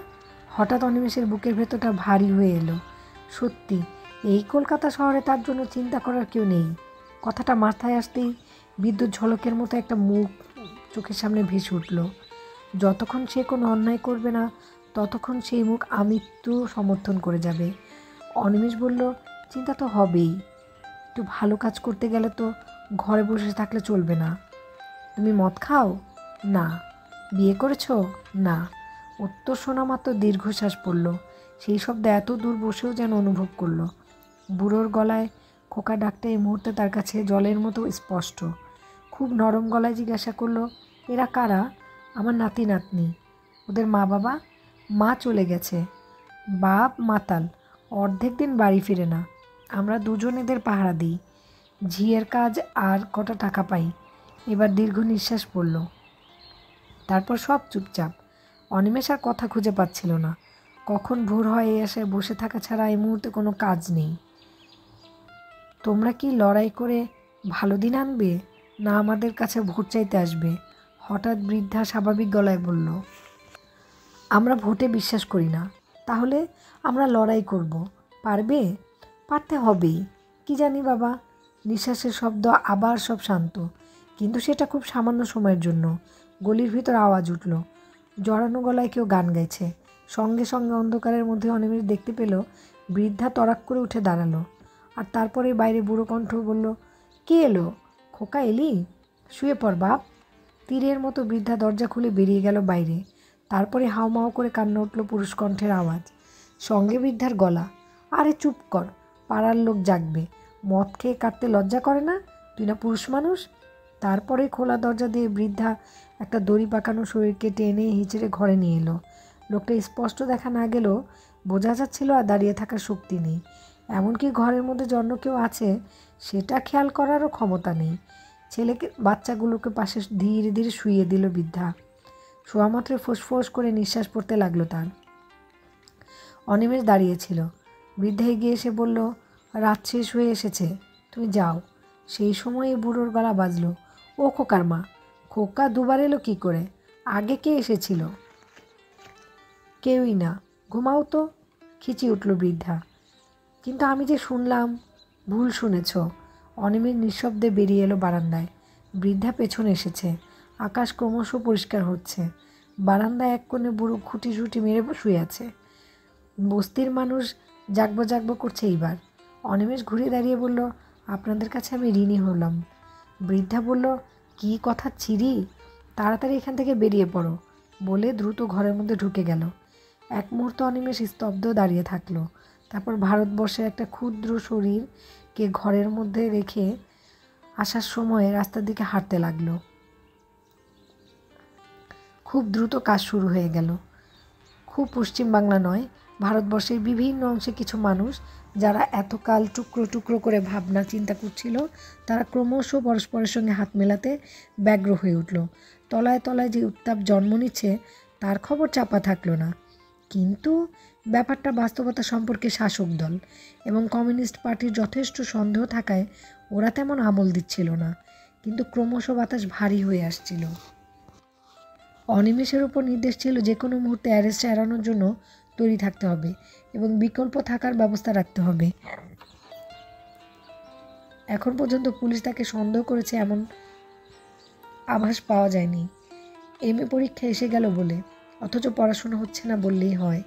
হঠাৎ অনিমেষের বুকের ভেতরটা ভারী হয়ে এলো। সত্যি, এই কলকাতা শহরে তার জন্য চিন্তা করার কেউ নেই। কথাটা মাথায় আসতেই বিদ্যুৎ ঝলকের মতো একটা মুখ চোখের সামনে ভেসে উঠল। যতক্ষণ সে কোনো অন্যায় করবে না, ততক্ষণ সেই মুখ আমৃত্যু সমর্থন করে যাবে। অনিমেষ বলল, চিন্তা তো হবেই। একটু ভালো কাজ করতে গেলে তো ঘরে বসে থাকলে চলবে না। তুমি মদ খাও? না। বিয়ে করেছো? না। উত্তর শোনা মাত্র দীর্ঘশ্বাস পড়ল। সেই শব্দ এত দূর বসেও যেন অনুভব করলো। বুড়োর গলায় খোকা ডাকটা এই মুহূর্তে তার কাছে জলের মতো স্পষ্ট। খুব নরম গলায় জিজ্ঞাসা করলো, এরা কারা? আমার নাতি নাতনি। ওদের মা বাবা? মা চলে গেছে, বাপ মাতাল, অর্ধেক দিন বাড়ি ফিরে না। আমরা দুজন এদের পাহারা দিই, ঝিয়ের কাজ আর কটা টাকা পাই। এবার দীর্ঘ নিঃশ্বাস পড়ল। তারপর সব চুপচাপ। অনিমেষ আর কথা খুঁজে পাচ্ছিল না। কখন ভোর হয় এই আশায় বসে থাকা ছাড়া এই মুহূর্তে কোনো কাজ নেই। তোমরা কি লড়াই করে ভালো দিন আনবে, না আমাদের কাছে ভোট চাইতে আসবে? হঠাৎ বৃদ্ধা স্বাভাবিক গলায় বলল, আমরা ভোটে বিশ্বাস করি না। তাহলে আমরা লড়াই করব। পারবে? পারতে হবেই। কি জানি বাবা। নিঃশ্বাসের শব্দ আবার সব শান্ত, কিন্তু সেটা খুব সামান্য সময়ের জন্য। গলির ভিতর আওয়াজ উঠল, জড়ানো গলায় কেউ গান গাইছে। সঙ্গে সঙ্গে অন্ধকারের মধ্যে অনিমেষ দেখতে পেল বৃদ্ধা তড়াক করে উঠে দাঁড়ালো। আর তারপরে বাইরে বুড়ো কণ্ঠ বলল, কে এলো? খোকা এলি? শুয়ে পড় বাপ। তীরের মতো বৃদ্ধা দরজা খুলে বেরিয়ে গেল বাইরে। তারপরে হাউমাউ করে কান্না উঠল পুরুষ কণ্ঠের আওয়াজ, সঙ্গে বৃদ্ধার গলা, আরে চুপ কর, পাড়ার লোক জাগবে। মদ খেয়ে কাঁদতে লজ্জা করে না? তুই না পুরুষ মানুষ? তারপরে খোলা দরজা দিয়ে বৃদ্ধা একটা দড়ি পাকানো শরীরকে টেনে হিঁচড়ে ঘরে নিয়ে এলো। লোকটা স্পষ্ট দেখা না গেলেও বোঝা যাচ্ছিল আর দাঁড়িয়ে থাকার শক্তি নেই। এমনকি ঘরের মধ্যে জন্য কেউ আছে সেটা খেয়াল করারও ক্ষমতা নেই। ছেলেকে বাচ্চাগুলোকে পাশে ধীরে ধীরে শুইয়ে দিল বৃদ্ধা। শোয়া মাত্র ফোঁস করে নিঃশ্বাস পড়তে লাগলো তার। অনিমেষ দাঁড়িয়েছিল। বৃদ্ধা এগিয়ে এসে বলল, রাত শেষ হয়ে এসেছে, তুমি যাও। সেই সময় বুড়োর গলা বাজলো, ও খোকার মা। খোকা দুবার এলো কী করে? আগে কে এসেছিল? কেউই না। ঘুমাও তো, খিচি উঠল বৃদ্ধা। কিন্তু আমি যে শুনলাম। ভুল শুনেছ। অনিমেষ নিঃশব্দে বেরিয়ে এলো বারান্দায়। বৃদ্ধা পেছনে এসেছে। আকাশ ক্রমশ পরিষ্কার হচ্ছে। বারান্দায় এক কোণে বুড়ো খুঁটি ঝুঁটি মেরে শুয়ে আছে। বস্তির মানুষ জাগবো করছে এইবার। অনিমেষ ঘুরে দাঁড়িয়ে বলল, আপনাদের কাছে আমি ঋণী হলাম। বৃদ্ধা বলল, কী কথা ছিরি, তাড়াতাড়ি এখান থেকে বেরিয়ে পড়ো, বলে দ্রুত ঘরের মধ্যে ঢুকে গেল। এক মুহূর্ত অনিমেষ স্তব্ধ দাঁড়িয়ে থাকলো। তারপর ভারতবর্ষের একটা ক্ষুদ্র শরীরকে ঘরের মধ্যে রেখে আসার সময় রাস্তার দিকে হাঁটতে লাগলো। খুব দ্রুত কাজ শুরু হয়ে গেল। খুব পশ্চিম বাংলা নয়, ভারতবর্ষের বিভিন্ন অংশে কিছু মানুষ যারা এতকাল টুকরো টুকরো করে ভাবনা চিন্তা করছিল, তারা ক্রমশ পরস্পরের সঙ্গে হাত মেলাতে ব্যগ্র হয়ে উঠল। তলায় তলায় যে উত্তাপ জন্ম নিচ্ছে তার খবর চাপা থাকলো না। কিন্তু ব্যাপারটা বাস্তবতা সম্পর্কে শাসক দল এবং কমিউনিস্ট পার্টির যথেষ্ট সন্দেহ থাকায় ওরা তেমন আমল দিচ্ছিল না। কিন্তু ক্রমশ বাতাস ভারী হয়ে আসছিল। অনিমেষের উপর নির্দেশ ছিল যে কোনো মুহূর্তে অ্যারেস্ট এড়ানোর জন্য তৈরি থাকতে হবে এবং বিকল্প থাকার ব্যবস্থা রাখতে হবে। এখন পর্যন্ত পুলিশ তাকে সন্দেহ করেছে এমন আভাস পাওয়া যায়নি। এমএ পরীক্ষা এসে গেল বলে, অথচ পড়াশোনা হচ্ছে না বললেই হয়।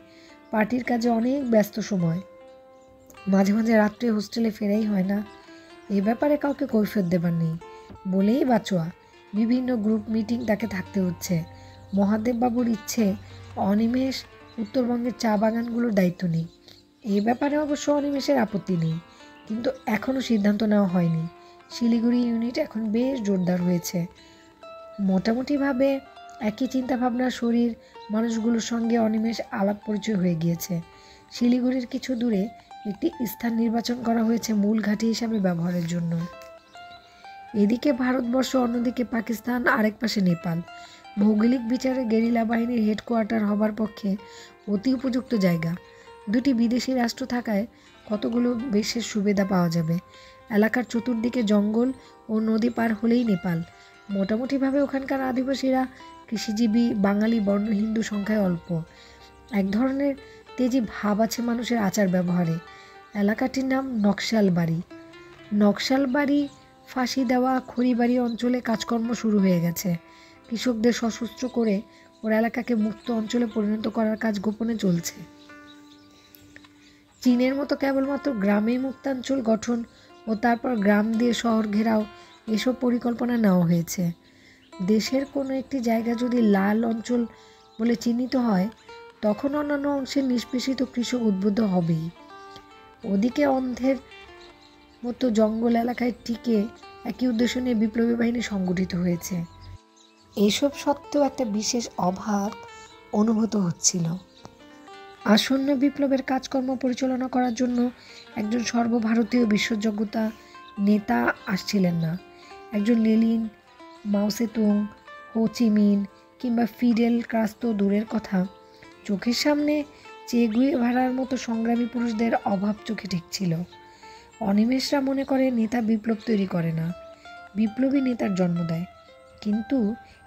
পার্টির কাজে অনেক ব্যস্ত সময়, মাঝে মাঝে রাত্রে হোস্টেলে ফেরাই হয় না। এ ব্যাপারে কাউকে কৈফিয়ত দেবার নেই বলেই বাঁচোয়া। বিভিন্ন গ্রুপ মিটিং তাকে থাকতে হচ্ছে। মহাদেববাবুর ইচ্ছে অনিমেষ উত্তরবঙ্গের চা বাগানগুলোর দায়িত্ব নেই। এই ব্যাপারে অবশ্য অনিমেষের আপত্তি নেই, কিন্তু এখনও সিদ্ধান্ত নেওয়া হয়নি। শিলিগুড়ি ইউনিট এখন বেশ জোরদার হয়েছে। মোটামুটিভাবে একই চিন্তাভাবনার শরীর মানুষগুলোর সঙ্গে অনিমেষ আলাপ পরিচয় হয়ে গিয়েছে। শিলিগুড়ির কিছু দূরে একটি স্থান নির্বাচন করা হয়েছে মূল ঘাঁটি হিসাবে ব্যবহারের জন্য। এদিকে ভারতবর্ষ, অন্যদিকে পাকিস্তান, আরেক পাশে নেপাল। ভৌগোলিক বিচারে গেরিলা বাহিনীর হেডকোয়ার্টার হবার পক্ষে অতি উপযুক্ত জায়গা। দুটি বিদেশি রাষ্ট্র থাকায় কতগুলো বিশেষ সুবিধা পাওয়া যাবে। এলাকার চতুর্দিকে জঙ্গল ও নদী পার হলেই নেপাল। মোটামুটিভাবে ওখানকার আদিবাসীরা কৃষিজীবী, বাঙালি বর্ণ হিন্দু সংখ্যায় অল্প। এক ধরনের তেজি ভাব আছে মানুষের আচার ব্যবহারে। এলাকাটির নাম নকশালবাড়ি। নকশালবাড়ি ফাঁসি দেওয়া খড়িবাড়ি অঞ্চলে কাজকর্ম শুরু হয়ে গেছে। কৃষকদের সশস্ত্র করে ওর এলাকাকে মুক্ত অঞ্চলে পরিণত করার কাজ গোপনে চলছে। চীনের মতো কেবলমাত্র গ্রামে মুক্তাঞ্চল গঠন ও তারপর গ্রাম দিয়ে শহর ঘেরাও, এসব পরিকল্পনা নেওয়া হয়েছে। দেশের কোনো একটি জায়গা যদি লাল অঞ্চল বলে চিহ্নিত হয়, তখন অন্যান্য অংশের নিষ্পেষিত কৃষক উদ্বুদ্ধ হবেই। ওদিকে অন্ধের মতো জঙ্গল এলাকায় টিকে একই উদ্দেশ্য নিয়ে বিপ্লবী বাহিনী সংগঠিত হয়েছে। এসব সত্ত্বেও একটা বিশেষ অভাব অনুভূত হচ্ছিল। আসন্ন বিপ্লবের কাজকর্ম পরিচালনা করার জন্য একজন সর্বভারতীয় বিশ্বাসযোগ্যতা নেতা আসছিলেন না। একজন লেনিন, মাও সেতুং, হো চি মিন কিংবা ফিডেল কাস্ত্রো দূরের কথা, চোখের সামনে চে গুয়েভারার মতো সংগ্রামী পুরুষদের অভাব চোখে ঠেকছিল। অনিমেষরা মনে করে নেতা বিপ্লব তৈরি করে না, বিপ্লবী নেতার জন্ম দেয়। কিন্তু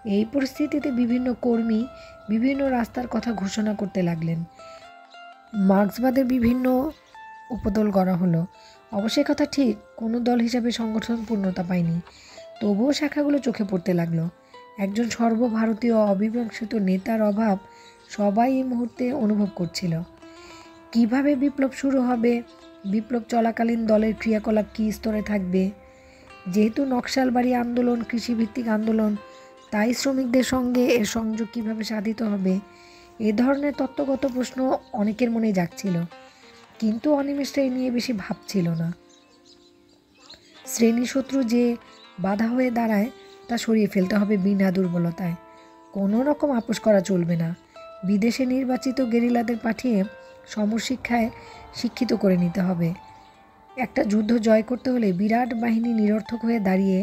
এই পরিস্থিতিতে বিভিন্ন কর্মী বিভিন্ন রাস্তার কথা ঘোষণা করতে লাগলেন। মার্ক্সবাদের বিভিন্ন উপদল গড়া হলো। অবশ্যই কথা ঠিক, কোনো দল হিসাবে সংগঠন পূর্ণতা পায়নি, তবুও শাখাগুলো চোখে পড়তে লাগলো। একজন সর্বভারতীয় অবিভক্ত নেতার অভাব সবাই এই মুহূর্তে অনুভব করছিল। কিভাবে বিপ্লব শুরু হবে, বিপ্লব চলাকালীন দলের ক্রিয়াকলাপ কী স্তরে থাকবে। যেহেতু নকশালবাড়ি আন্দোলন কৃষিভিত্তিক আন্দোলন, তাই শ্রমিকদের সঙ্গে এর সংযোগ কীভাবে সাধিত হবে, এ ধরনের তত্ত্বগত প্রশ্ন অনেকের মনেই জাগছিল। কিন্তু অনিমেষরা এই নিয়ে বেশি ভাবছিল না। শ্রেণীশত্রু যে বাধা হয়ে দাঁড়ায় তা সরিয়ে ফেলতে হবে বিনা দুর্বলতায়। কোনো রকম আপোষ করা চলবে না। বিদেশে নির্বাচিত গেরিলাদের পাঠিয়ে সমরশিক্ষায় শিক্ষিত করে নিতে হবে। একটা যুদ্ধ জয় করতে হলে বিরাট বাহিনী নিরর্থক হয়ে দাঁড়িয়ে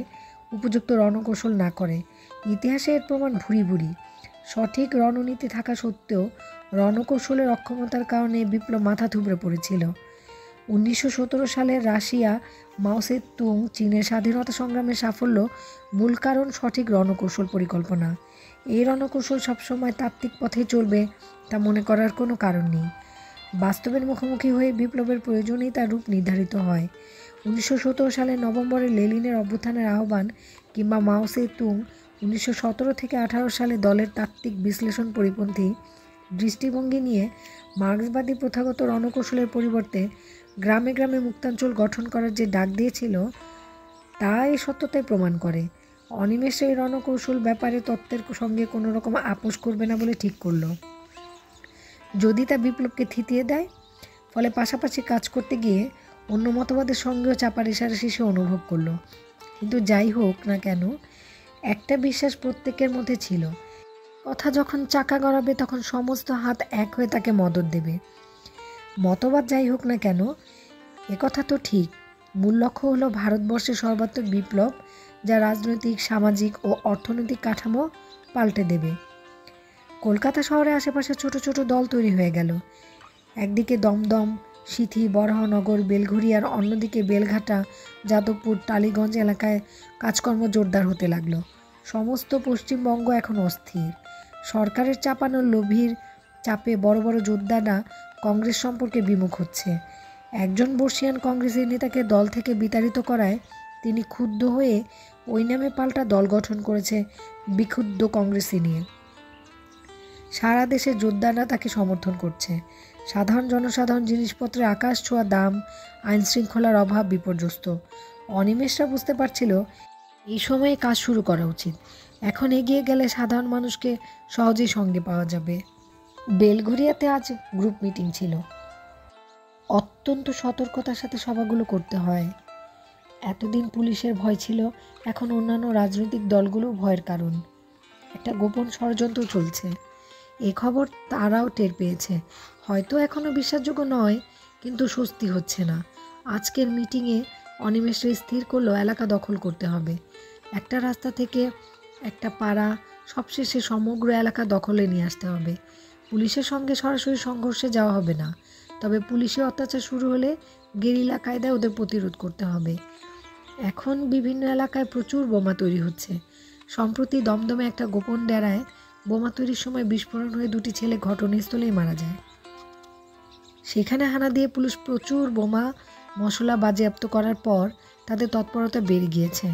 উপযুক্ত রণকৌশল না করে। ইতিহাসে এর প্রমাণ ভুরি ভুরি। সঠিক রণনীতি থাকা সত্ত্বেও রণকৌশলের অক্ষমতার কারণে বিপ্লব মাথা থুবড়ে পড়েছিল। 1917 সালের রাশিয়া, মাও সেতুং চীনের স্বাধীনতা সংগ্রামের সাফল্য মূল কারণ সঠিক রণকৌশল পরিকল্পনা। এই রণকৌশল সবসময় তাত্ত্বিক পথে চলবে তা মনে করার কোনো কারণ নেই। বাস্তবের মুখোমুখি হয়ে বিপ্লবের প্রয়োজনেই তার রূপ নির্ধারিত হয়। 1917 সালের নভেম্বরে লেনিনের অভ্যুত্থানের আহ্বান কিংবা মাও সেতুং 1917 থেকে 18 সালে দলের তাত্ত্বিক বিশ্লেষণ পরিপন্থী দৃষ্টিভঙ্গি নিয়ে মার্ক্সবাদী প্রথাগত রণকৌশলের পরিবর্তে গ্রামে গ্রামে মুক্তাঞ্চল গঠন করার যে ডাক দিয়েছিল তা এই সত্যতাই প্রমাণ করে। অনিমেষ এই রণকৌশল ব্যাপারে তত্ত্বের সঙ্গে কোনো রকম আপোষ করবে না বলে ঠিক করল। যদি তা বিপ্লবকে থিতিয়ে দেয়, ফলে পাশাপাশি কাজ করতে গিয়ে অন্য মতবাদের সঙ্গেও চাপা রেশারেশি সে অনুভব করলো। কিন্তু যাই হোক না কেন, একটা বিশ্বাস প্রত্যেকের মধ্যে ছিল, কথা যখন চাকা গড়াবে তখন সমস্ত হাত এক হয়ে তাকে মদত দেবে। মতবাদ যাই হোক না কেন, একথা তো ঠিক, মূল লক্ষ্য হলো ভারতবর্ষের সর্বাত্মক বিপ্লব, যা রাজনৈতিক, সামাজিক ও অর্থনৈতিক কাঠামো পাল্টে দেবে। কলকাতা শহরে আশেপাশে ছোট ছোট দল তৈরি হয়ে গেল। একদিকে দমদম, সিথি, বরাহনগর, বেলঘড়িয়া আর অন্যদিকে বেলঘাটা, যাদবপুর, টালিগঞ্জ এলাকায় কাজকর্ম জোরদার হতে লাগলো। সমস্ত পশ্চিমবঙ্গ এখন অস্থির। সরকারের চাপানো লোভীর চাপে বড় বড় যোদ্ধারা কংগ্রেস সম্পর্কে বিমুখ হচ্ছে। একজন বর্ষিয়ান কংগ্রেসের নেতাকে দল থেকে বিতাড়িত করায় তিনি ক্ষুব্ধ হয়ে ওই নামে পাল্টা দল গঠন করেছে বিক্ষুব্ধ কংগ্রেসী নিয়ে। সারা দেশে যোদ্ধারা তাকে সমর্থন করছে। সাধারণ জনসাধারণ জিনিসপত্রের আকাশ ছোঁয়া দাম, আইন শৃঙ্খলার অভাব, বিপর্যস্ত। অনিমেষরা বুঝতে পারছিল এই সময়ে কাজ শুরু করা উচিত। এখন এগিয়ে গেলে সাধারণ মানুষকে সহজেই সঙ্গে পাওয়া যাবে। বেলঘড়িয়াতে আজ গ্রুপ মিটিং ছিল। অত্যন্ত সতর্কতার সাথে সভাগুলো করতে হয়। এতদিন পুলিশের ভয় ছিল, এখন অন্যান্য রাজনৈতিক দলগুলো ভয়ের কারণ। একটা গোপন ষড়যন্ত্র চলছে, এ খবর তারাও টের পেয়েছে। হয়তো এখনও বিশ্বাসযোগ্য নয়, কিন্তু স্বস্তি হচ্ছে না। আজকের মিটিংয়ে অনিমেষরা স্থির করলো এলাকা দখল করতে হবে। একটা রাস্তা থেকে একটা পাড়া, সবশেষে সমগ্র এলাকা দখলে নিয়ে আসতে হবে। পুলিশের সঙ্গে সরাসরি সংঘর্ষে যাওয়া হবে না, তবে পুলিশের অত্যাচার শুরু হলে গেরিলা কায়দায় ওদের প্রতিরোধ করতে হবে। এখন বিভিন্ন এলাকায় প্রচুর বোমা তৈরি হচ্ছে। সম্প্রতি দমদমে একটা গোপন ডেরায় বোমা তৈরির সময় বিস্ফোরণ হয়ে 2টি ছেলে ঘটনাস্থলেই মারা যায়। সেখানে হানা দিয়ে পুলিশ প্রচুর বোমা মশলা বাজেয়াপ্ত করার পর তাদের তৎপরতা বেড়ে গিয়েছে।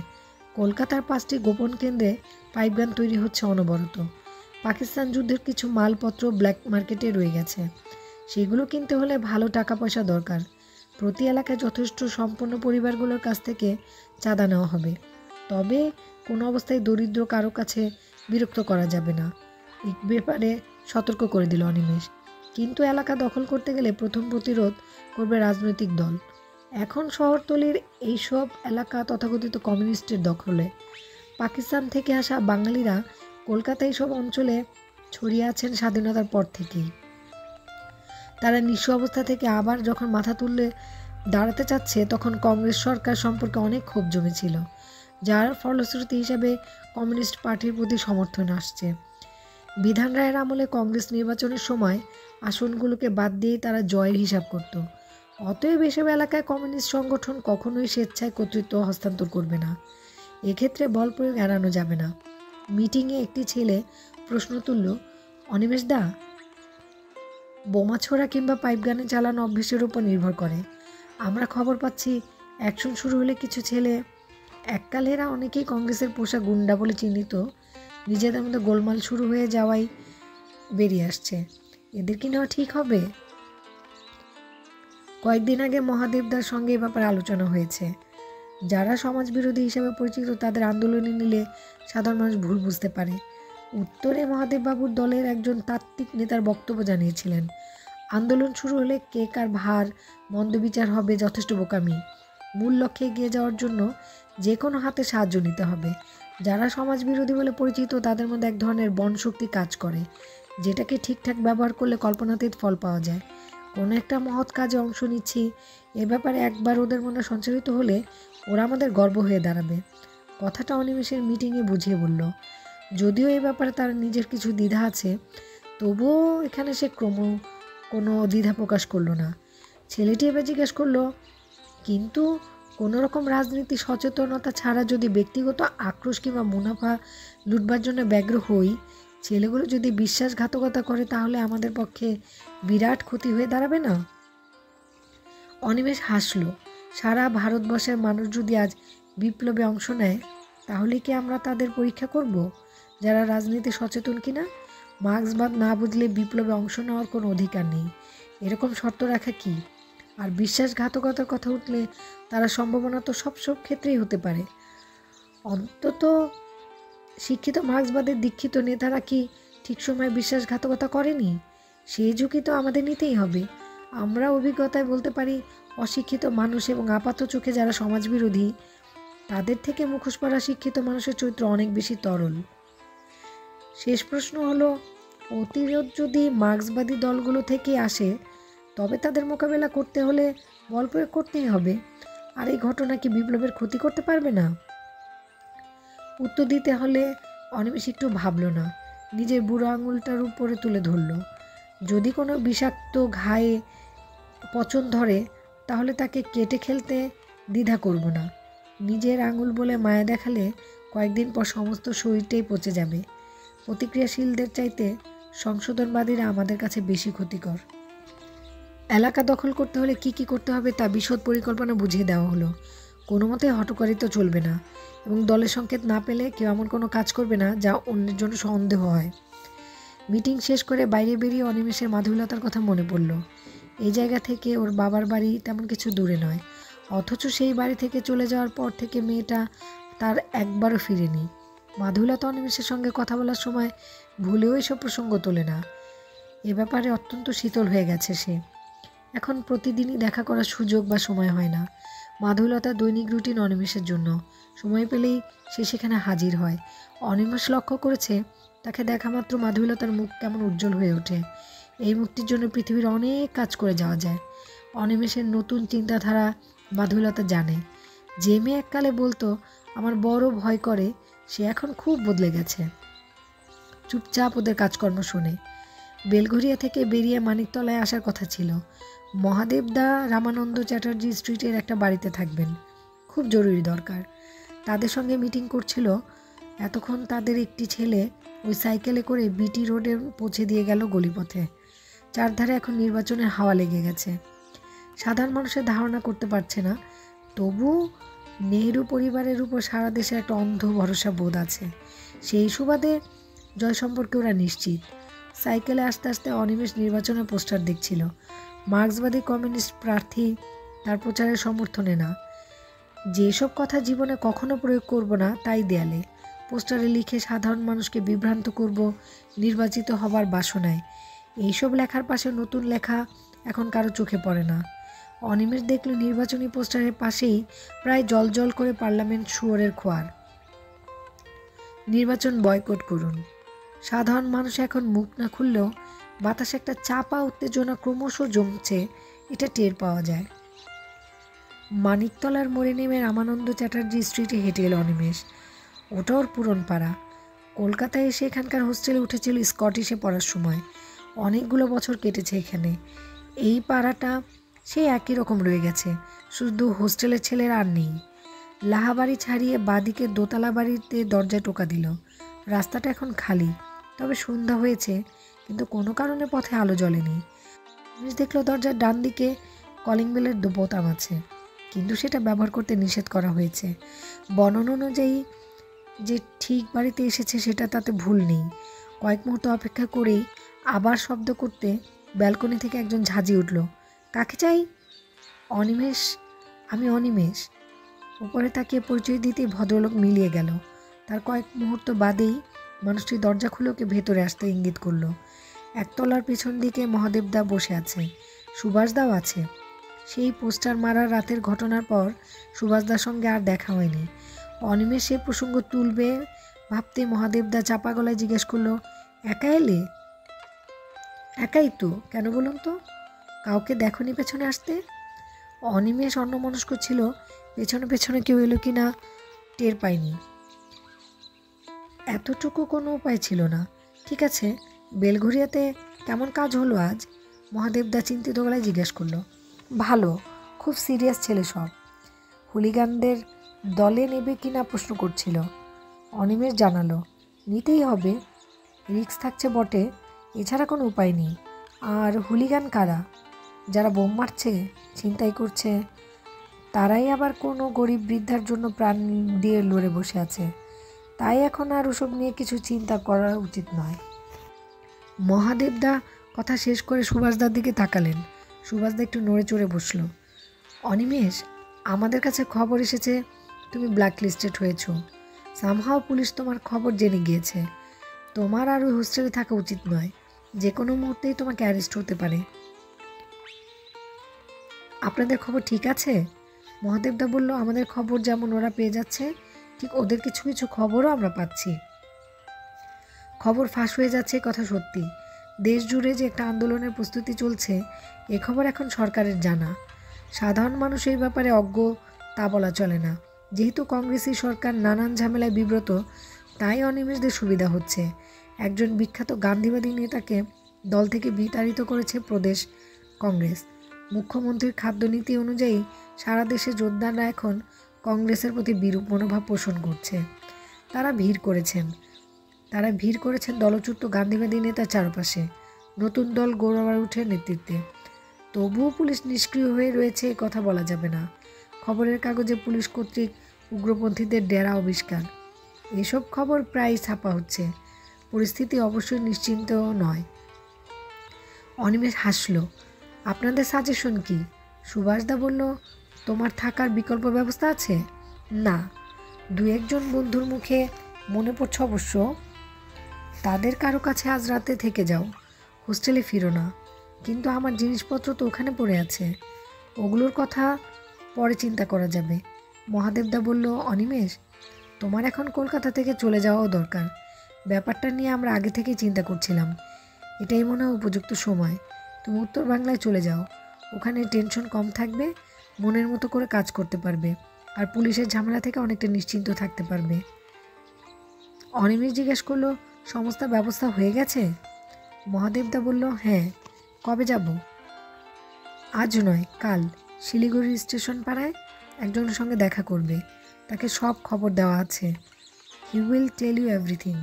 কলকাতার 5টি গোপন কেন্দ্রে পাইপগান তৈরি হচ্ছে অনবরত। পাকিস্তান যুদ্ধের কিছু মালপত্র ব্ল্যাক মার্কেটে রয়ে গেছে, সেগুলো কিনতে হলে ভালো টাকা পয়সা দরকার। প্রতি এলাকায় যথেষ্ট সম্পন্ন পরিবারগুলোর কাছ থেকে চাঁদা নেওয়া হবে, তবে কোনো অবস্থায় দরিদ্র কারো কাছে বিরক্ত করা যাবে না, এই ব্যাপারে সতর্ক করে দিল অনিমেষ। কিন্তু এলাকা দখল করতে গেলে প্রথম প্রতিরোধ করবে রাজনৈতিক দল। এখন শহরতলির এইসব এলাকা তথাকথিত কমিউনিস্টের দখলে। পাকিস্তান থেকে আসা বাঙালিরা কলকাতায় এইসব অঞ্চলে ছড়িয়ে আছেন স্বাধীনতার পর থেকেই। তারা নিঃস্ব অবস্থা থেকে আবার যখন মাথা তুলে দাঁড়াতে চাচ্ছে, তখন কংগ্রেস সরকার সম্পর্কে অনেক ক্ষোভ জমেছিল, যার ফলশ্রুতি হিসাবে কমিউনিস্ট পার্টির প্রতি সমর্থন আসছে। বিধান রায়ের আমলে কংগ্রেস নির্বাচনের সময় আসনগুলোকে বাদ দিয়েই তারা জয়ের হিসাব করত। অতএব এসব এলাকায় কমিউনিস্ট সংগঠন কখনোই স্বেচ্ছায় কর্তৃত্ব হস্তান্তর করবে না। এক্ষেত্রে বল প্রয়োগ এড়ানো যাবে না। মিটিংয়ে একটি ছেলে প্রশ্ন তুলল, অনিমেষ দা, বোমা ছোড়া কিংবা পাইপ গানে চালানো অভ্যেসের উপর নির্ভর করে। আমরা খবর পাচ্ছি অ্যাকশন শুরু হলে কিছু ছেলে, এককালেরা অনেকেই কংগ্রেসের পোষা গুন্ডা বলে চিহ্নিত, নিজেদের মধ্যে গোলমাল শুরু হয়ে যাওয়াই বেরিয়ে আসছে। এদের কি নেওয়া ঠিক হবে? কয়েকদিন আগে মহাদেবদার সঙ্গে এ ব্যাপারে আলোচনা হয়েছে। যারা সমাজবিরোধী হিসেবে পরিচিত তাদের আন্দোলনে নিলে সাধারণ মানুষ ভুল বুঝতে পারে। উত্তরে মহাদেববাবুর দলের একজন তাত্ত্বিক নেতার বক্তব্য জানিয়েছিলেন, আন্দোলন শুরু হলে কে কার ভার মন্দ বিচার হবে যথেষ্ট বোকামি। মূল লক্ষ্যে এগিয়ে যাওয়ার জন্য যে কোনো হাতে সাহায্য নিতে হবে। যারা সমাজবিরোধী বলে পরিচিত তাদের মধ্যে এক ধরনের বনশক্তি কাজ করে, যেটাকে ঠিকঠাক ব্যবহার করলে কল্পনাতীত ফল পাওয়া যায়। কোনো একটা মহৎ কাজে অংশ নিচ্ছি, এ ব্যাপারে একবার ওদের মনে সঞ্চারিত হলে ওরা আমাদের গর্ব হয়ে দাঁড়াবে। কথাটা অনিমেষের মিটিংয়ে বুঝিয়ে বলল। যদিও এই ব্যাপারে তার নিজের কিছু দ্বিধা আছে, তবুও এখানে সে কোনো দ্বিধা প্রকাশ করলো না। ছেলেটি এবার জিজ্ঞেস করলো, কিন্তু কোনো রকম রাজনীতি সচেতনতা ছাড়া যদি ব্যক্তিগত আক্রোশ কিংবা মুনাফা লুটবার জন্য ব্যগ্র হই, ছেলেগুলো যদি বিশ্বাসঘাতকতা করে, তাহলে আমাদের পক্ষে বিরাট ক্ষতি হয়ে দাঁড়াবে না? অনিমেষ হাসল। সারা ভারতবর্ষের মানুষ যদি আজ বিপ্লবে অংশ নেয়, তাহলে কি আমরা তাদের পরীক্ষা করব যারা রাজনীতি সচেতন কিনা? মার্ক্সবাদ না বুঝলে বিপ্লবে অংশ নেওয়ার কোনো অধিকার নেই, এরকম শর্ত রাখা কি? আর বিশ্বাসঘাতকতার কথা উঠলে তারা সম্ভাবনা তো সব ক্ষেত্রেই হতে পারে। অন্তত শিক্ষিত মার্ক্সবাদের দীক্ষিত নেতারা কি ঠিক সময় বিশ্বাসঘাতকতা করেনি? সেই ঝুঁকি তো আমাদের নিতেই হবে। আমরা অভিজ্ঞতায় বলতে পারি, অশিক্ষিত মানুষ এবং আপাত চোখে যারা সমাজবিরোধী, তাদের থেকে মুখোশ পরা শিক্ষিত মানুষের চরিত্র অনেক বেশি তরল। শেষ প্রশ্ন হলো, প্রতিরোধ যদি মার্ক্সবাদী দলগুলো থেকে আসে, তবে তাদের মোকাবেলা করতে হলে বল প্রয়োগ করতেই হবে। আর এই ঘটনা কি বিপ্লবের ক্ষতি করতে পারবে না? উত্তর দিতে হলে অনিমেষ একটু ভাবল না, নিজের বুড়ো আঙুলটার উপরে তুলে ধরল। যদি কোনো বিষাক্ত ঘায়ে পচন ধরে, তাহলে তাকে কেটে ফেলতে দ্বিধা করব না। নিজের আঙুল বলে মায়া দেখালে কয়েকদিন পর সমস্ত শরীরটাই পচে যাবে। প্রতিক্রিয়াশীলদের চাইতে সংশোধনবাদীরা আমাদের কাছে বেশি ক্ষতিকর। এলাকা দখল করতে হলে কি কি করতে হবে তা বিশদ পরিকল্পনা বুঝিয়ে দেওয়া হলো। কোনো মতে হঠকারিত চলবে না, এবং দলের সংকেত না পেলে কেউ এমন কোনো কাজ করবে না যা অন্যের জন্য সন্দেহ হয়। মিটিং শেষ করে বাইরে বেরিয়ে অনিমেষের মাধবীলতার কথা মনে পড়ল। এই জায়গা থেকে ওর বাবার বাড়ি তেমন কিছু দূরে নয়, অথচ সেই বাড়ি থেকে চলে যাওয়ার পর থেকে মেয়েটা তার একবারও ফিরেনি। মাধবীলতা অনিমেষের সঙ্গে কথা বলার সময় ভুলেও এসব প্রসঙ্গ তোলে না। এ ব্যাপারে অত্যন্ত শীতল হয়ে গেছে সে। এখন প্রতিদিনই দেখা করার সুযোগ বা সময় হয় না। মাধবীলতার দৈনিক রুটিন অনিমেষের জন্য। সময় পেলেই সে সেখানে হাজির হয়। অনিমেষ লক্ষ্য করেছে, তাকে দেখা মাত্র মাধবীলতার মুখ কেমন উজ্জ্বল হয়ে ওঠে। এই মুক্তির জন্য পৃথিবীর অনেক কাজ করে যাওয়া যায়। অনিমেষের নতুন চিন্তাধারা মাধবীলতা জানে। যে মেয়ে এককালে বলতো আমার বড় ভয় করে, সে এখন খুব বদলে গেছে। চুপচাপ ওদের কাজকর্ম শোনে। বেলঘরিয়া থেকে বেরিয়ে মানিকতলায় আসার কথা ছিল। মহাদেবদা রামানন্দ চ্যাটার্জি স্ট্রিটের একটা বাড়িতে থাকবেন, খুব জরুরি দরকার। তাদের সঙ্গে মিটিং করছিল। এতক্ষণ তাদের একটি ছেলে ওই সাইকেলে করে বিটি রোডে পৌঁছে দিয়ে গেল গলিপথে। চারধারে এখন নির্বাচনের হাওয়া লেগে গেছে। সাধারণ মানুষের ধারণা করতে পারছে না, তবু নেহরু পরিবারের উপর সারা দেশে একটা অন্ধ ভরসা বোধ আছে। সেই সুবাদে জয় সম্পর্কে ওরা নিশ্চিত। সাইকেলে আস্তে আস্তে অনিমেষ নির্বাচনের পোস্টার দেখছিল। মার্ক্সবাদী কমিউনিস্ট প্রার্থী তার প্রচারের সমর্থনে না। যেসব কথা জীবনে কখনো প্রয়োগ করব না তাই দেয়ালে পোস্টারে লিখে সাধারণ মানুষকে বিভ্রান্ত করব নির্বাচিত হবার বাসনায়। এইসব লেখার পাশে নতুন লেখা এখন কারো চোখে পড়ে না। অনিমেষ দেখল নির্বাচনী পোস্টারের পাশেই প্রায় জল করে পার্লামেন্ট শুয়োরের খোয়ার, নির্বাচন বয়কট করুন। সাধারণ মানুষ এখন মুখ না খুললেও বাতাসে একটা চাপা উত্তেজনা ক্রমশ জমছে, এটা টের পাওয়া যায়। মানিকতলার মোড়ে নেমে রামানন্দ চ্যাটার্জি স্ট্রিটে হেঁটে এলো অনিমেষ। ওটা ওর পুরন পাড়া। কলকাতায় এসে এখানকার হোস্টেলে উঠেছিল স্কটিশে পড়ার সময়। অনেকগুলো বছর কেটেছে এখানে। এই পাড়াটা সেই একই রকম রয়ে গেছে, শুধু হোস্টেলের ছেলেরা আর নেই। লাহাবাড়ি ছাড়িয়ে বাদিকে দোতলা বাড়িতে দরজায় টোকা দিল। রাস্তাটা এখন খালি, তবে সন্ধ্যা হয়েছে, কিন্তু কোনো কারণে পথে আলো জ্বলেনি। দেখলো দরজার ডান দিকে কলিং বেলের বোতাম আছে, কিন্তু সেটা ব্যবহার করতে নিষেধ করা হয়েছে। বর্ণনা অনুযায়ী যে ঠিক বাড়িতে এসেছে সেটা তাতে ভুল নেই। কয়েক মুহূর্ত অপেক্ষা করেই আবার শব্দ করতে ব্যালকনি থেকে একজন ঝাঁঝিয়ে উঠল, কাকে চাই? অনিমেষ, আমি অনিমেষ। উপরে তাকিয়ে পরিচয় দিতেই ভদ্রলোক মিলিয়ে গেল। তার কয়েক মুহূর্ত বাদেই মানুষটি দরজা খুলে ওকে ভেতরে আসতে ইঙ্গিত করলো। একতলার পেছন দিকে মহাদেবদা বসে আছে, সুভাষদাও আছে। সেই পোস্টার মারার রাতের ঘটনার পর সুভাষদার সঙ্গে আর দেখা হয়নি। অনিমেষ সে প্রসঙ্গ তুলবে ভাবতে মহাদেবদা চাপা গলায় জিজ্ঞেস করলো, একা এলে? একাই তো, কেন বলুন তো? কাউকে দেখনি পেছনে আসতে? অনিমেষ অন্যমনস্ক ছিল, পেছনে পেছনে কেউ এলো কি না টের পায়নি। এতটুকু কোনো উপায় ছিল না। ঠিক আছে, বেলঘরিয়াতে কেমন কাজ হলো আজ? মহাদেবদা চিন্তিত গলায় জিজ্ঞেস করলো। ভালো, খুব সিরিয়াস ছেলে সব। হুলিগানদের দলে নেবে কি না প্রশ্ন করছিল। অনিমেষ জানালো, নিতেই হবে, রিস্ক থাকছে বটে, এছাড়া কোনো উপায় নেই। আর হুলিগান কারা? যারা বোম মারছে, ছিনতাই করছে, তারাই আবার কোনো গরিব বৃদ্ধার জন্য প্রাণ দিয়ে লড়ে বসে আছে। তাই এখন আর ওসব নিয়ে কিছু চিন্তা করা উচিত নয়। মহাদেবদা কথা শেষ করে সুভাষদার দিকে তাকালেন। সুভাষদা একটু নড়ে চড়ে বসল। অনিমেষ, আমাদের কাছে খবর এসেছে তুমি ব্ল্যাকলিস্টেড হয়েছ। সামহাও পুলিশ তোমার খবর জেনে গিয়েছে। তোমার আর ওই হোস্টেলে থাকা উচিত নয়, যে কোনো মুহূর্তেই তোমাকে অ্যারেস্ট হতে পারে। আপনাদের খবর ঠিক আছে? মহাদেবদা বলল, আমাদের খবর যেমন ওরা পেয়ে যাচ্ছে, ঠিক ওদের কিছু কিছু খবরও আমরা পাচ্ছি। খবর ফাঁস হয়ে যাচ্ছে, কথা সত্যি। দেশ জুড়ে যে একটা আন্দোলনের প্রস্তুতি চলছে, এ খবর এখন সরকারের জানা। সাধারণ মানুষ এই ব্যাপারে অজ্ঞ তা বলা চলে না। যেহেতু কংগ্রেসি সরকার নানান ঝামেলায় বিব্রত, তাই অনিমেষদের সুবিধা হচ্ছে। একজন বিখ্যাত গান্ধীবাদী নেতাকে দল থেকে বিতাড়িত করেছে প্রদেশ কংগ্রেস। মুখ্যমন্ত্রীর খাদ্যনীতি অনুযায়ী সারা দেশে যোদ্ধারা এখন কংগ্রেসের প্রতি বিরূপ মনোভাব পোষণ করছে। তারা ভিড় করেছেন দলচ্যুত গান্ধীবাদী নেতার চারপাশে। নতুন দল গৌরবার উঠে নেতৃত্বে। তবুও পুলিশ নিষ্ক্রিয় হয়ে রয়েছে, কথা বলা যাবে না। খবরের কাগজে পুলিশ কর্তৃক উগ্রপন্থীদের ডেরা আবিষ্কার, এসব খবর প্রায়ই ছাপা হচ্ছে। পরিস্থিতি অবশ্যই নিশ্চিন্ত নয়। অনিমেষ হাসল। আপনাদের সাজেশন কি? সুভাষদা বলল, তোমার থাকার বিকল্প ব্যবস্থা আছে? না, দু একজন বন্ধুর মুখে মনে পড়ছে অবশ্য। তাদের কারো কাছে আজ রাতে থেকে যাও, হোস্টেলে ফিরো না। কিন্তু আমার জিনিসপত্র তো ওখানে পড়ে আছে, ওগুলোর কথা পরে চিন্তা করা যাবে। মহাদেবদা বলল, অনিমেষ, তোমার এখন কলকাতা থেকে চলে যাওয়াও দরকার। ব্যাপারটা নিয়ে আমরা আগে থেকেই চিন্তা করছিলাম। এটাই মনে হয় উপযুক্ত সময়। তুমি উত্তর বাংলায় চলে যাও, ওখানে টেনশন কম থাকবে, মনের মতো করে কাজ করতে পারবে, আর পুলিশের ঝামেলা থেকে অনেকটা নিশ্চিন্ত থাকতে পারবে। অনিমেষ জিজ্ঞেস করলো, সমস্ত ব্যবস্থা হয়ে গেছে? মহাদেবদা বলল, হ্যাঁ। কবে যাব? আজ নয়, কাল শিলিগুড়ি স্টেশন পাড়ায় একজনের সঙ্গে দেখা করবে। তাকে সব খবর দেওয়া আছে। He will tell you everything.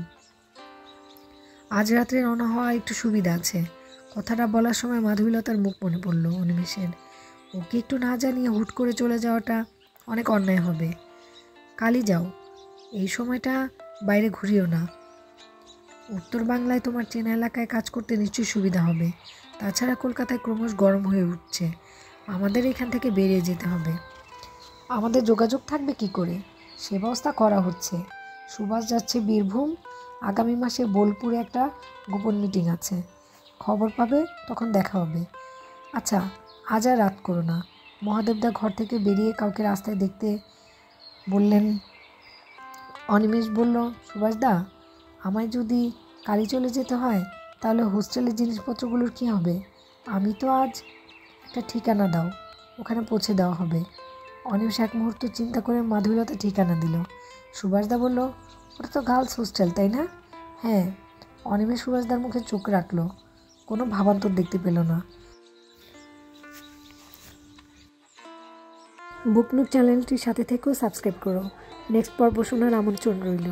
আজ রাত্রে রওনা হওয়া একটু সুবিধা আছে। কথাটা বলার সময় মাধবীলতার মুখ মনে পড়ল অনিমেষের। ওকে একটু না জানিয়ে হুট করে চলে যাওয়াটা অনেক অন্যায় হবে। কালই যাও, এই সময়টা বাইরে ঘুরিও না। উত্তর বাংলায় তোমার চেনা এলাকায় কাজ করতে নিশ্চয়ই সুবিধা হবে। তাছাড়া কলকাতায় ক্রমশ গরম হয়ে উঠছে, আমাদের এখান থেকে বেরিয়ে যেতে হবে। আমাদের যোগাযোগ থাকবে কি করে? সে ব্যবস্থা করা হচ্ছে। সুভাষ যাচ্ছে বীরভূম, আগামী মাসে বোলপুরে একটা গোপন মিটিং আছে। খবর পাবে, তখন দেখা হবে। আচ্ছা, আজ আর রাত করো না, মহাদেবদা ঘর থেকে বেরিয়ে কাউকে রাস্তায় দেখতে বললেন। অনিমেষ বলল, সুভাষদা, আমায় যদি কালই চলে যেতে হয় তাহলে হোস্টেলের জিনিসপত্রগুলোর কী হবে? আমি তো আজ একটা ঠিকানা দাও, ওখানে পৌঁছে দেওয়া হবে। অনিমেষ এক মুহূর্ত চিন্তা করে মাধবীলতা ঠিকানা দিল। সুভাষদা বলল, ওটা তো গার্লস হোস্টেল, তাই না? হ্যাঁ। অনিমেষ সুভাষদার মুখে চোখ রাখল, কোনো ভাবান্তর দেখতে পেল না। বুকনুক চ্যানেলটির সাথে থেকেও সাবস্ক্রাইব করো। নেক্সট পর্ব শোনার আমন্ত্রণ রইল।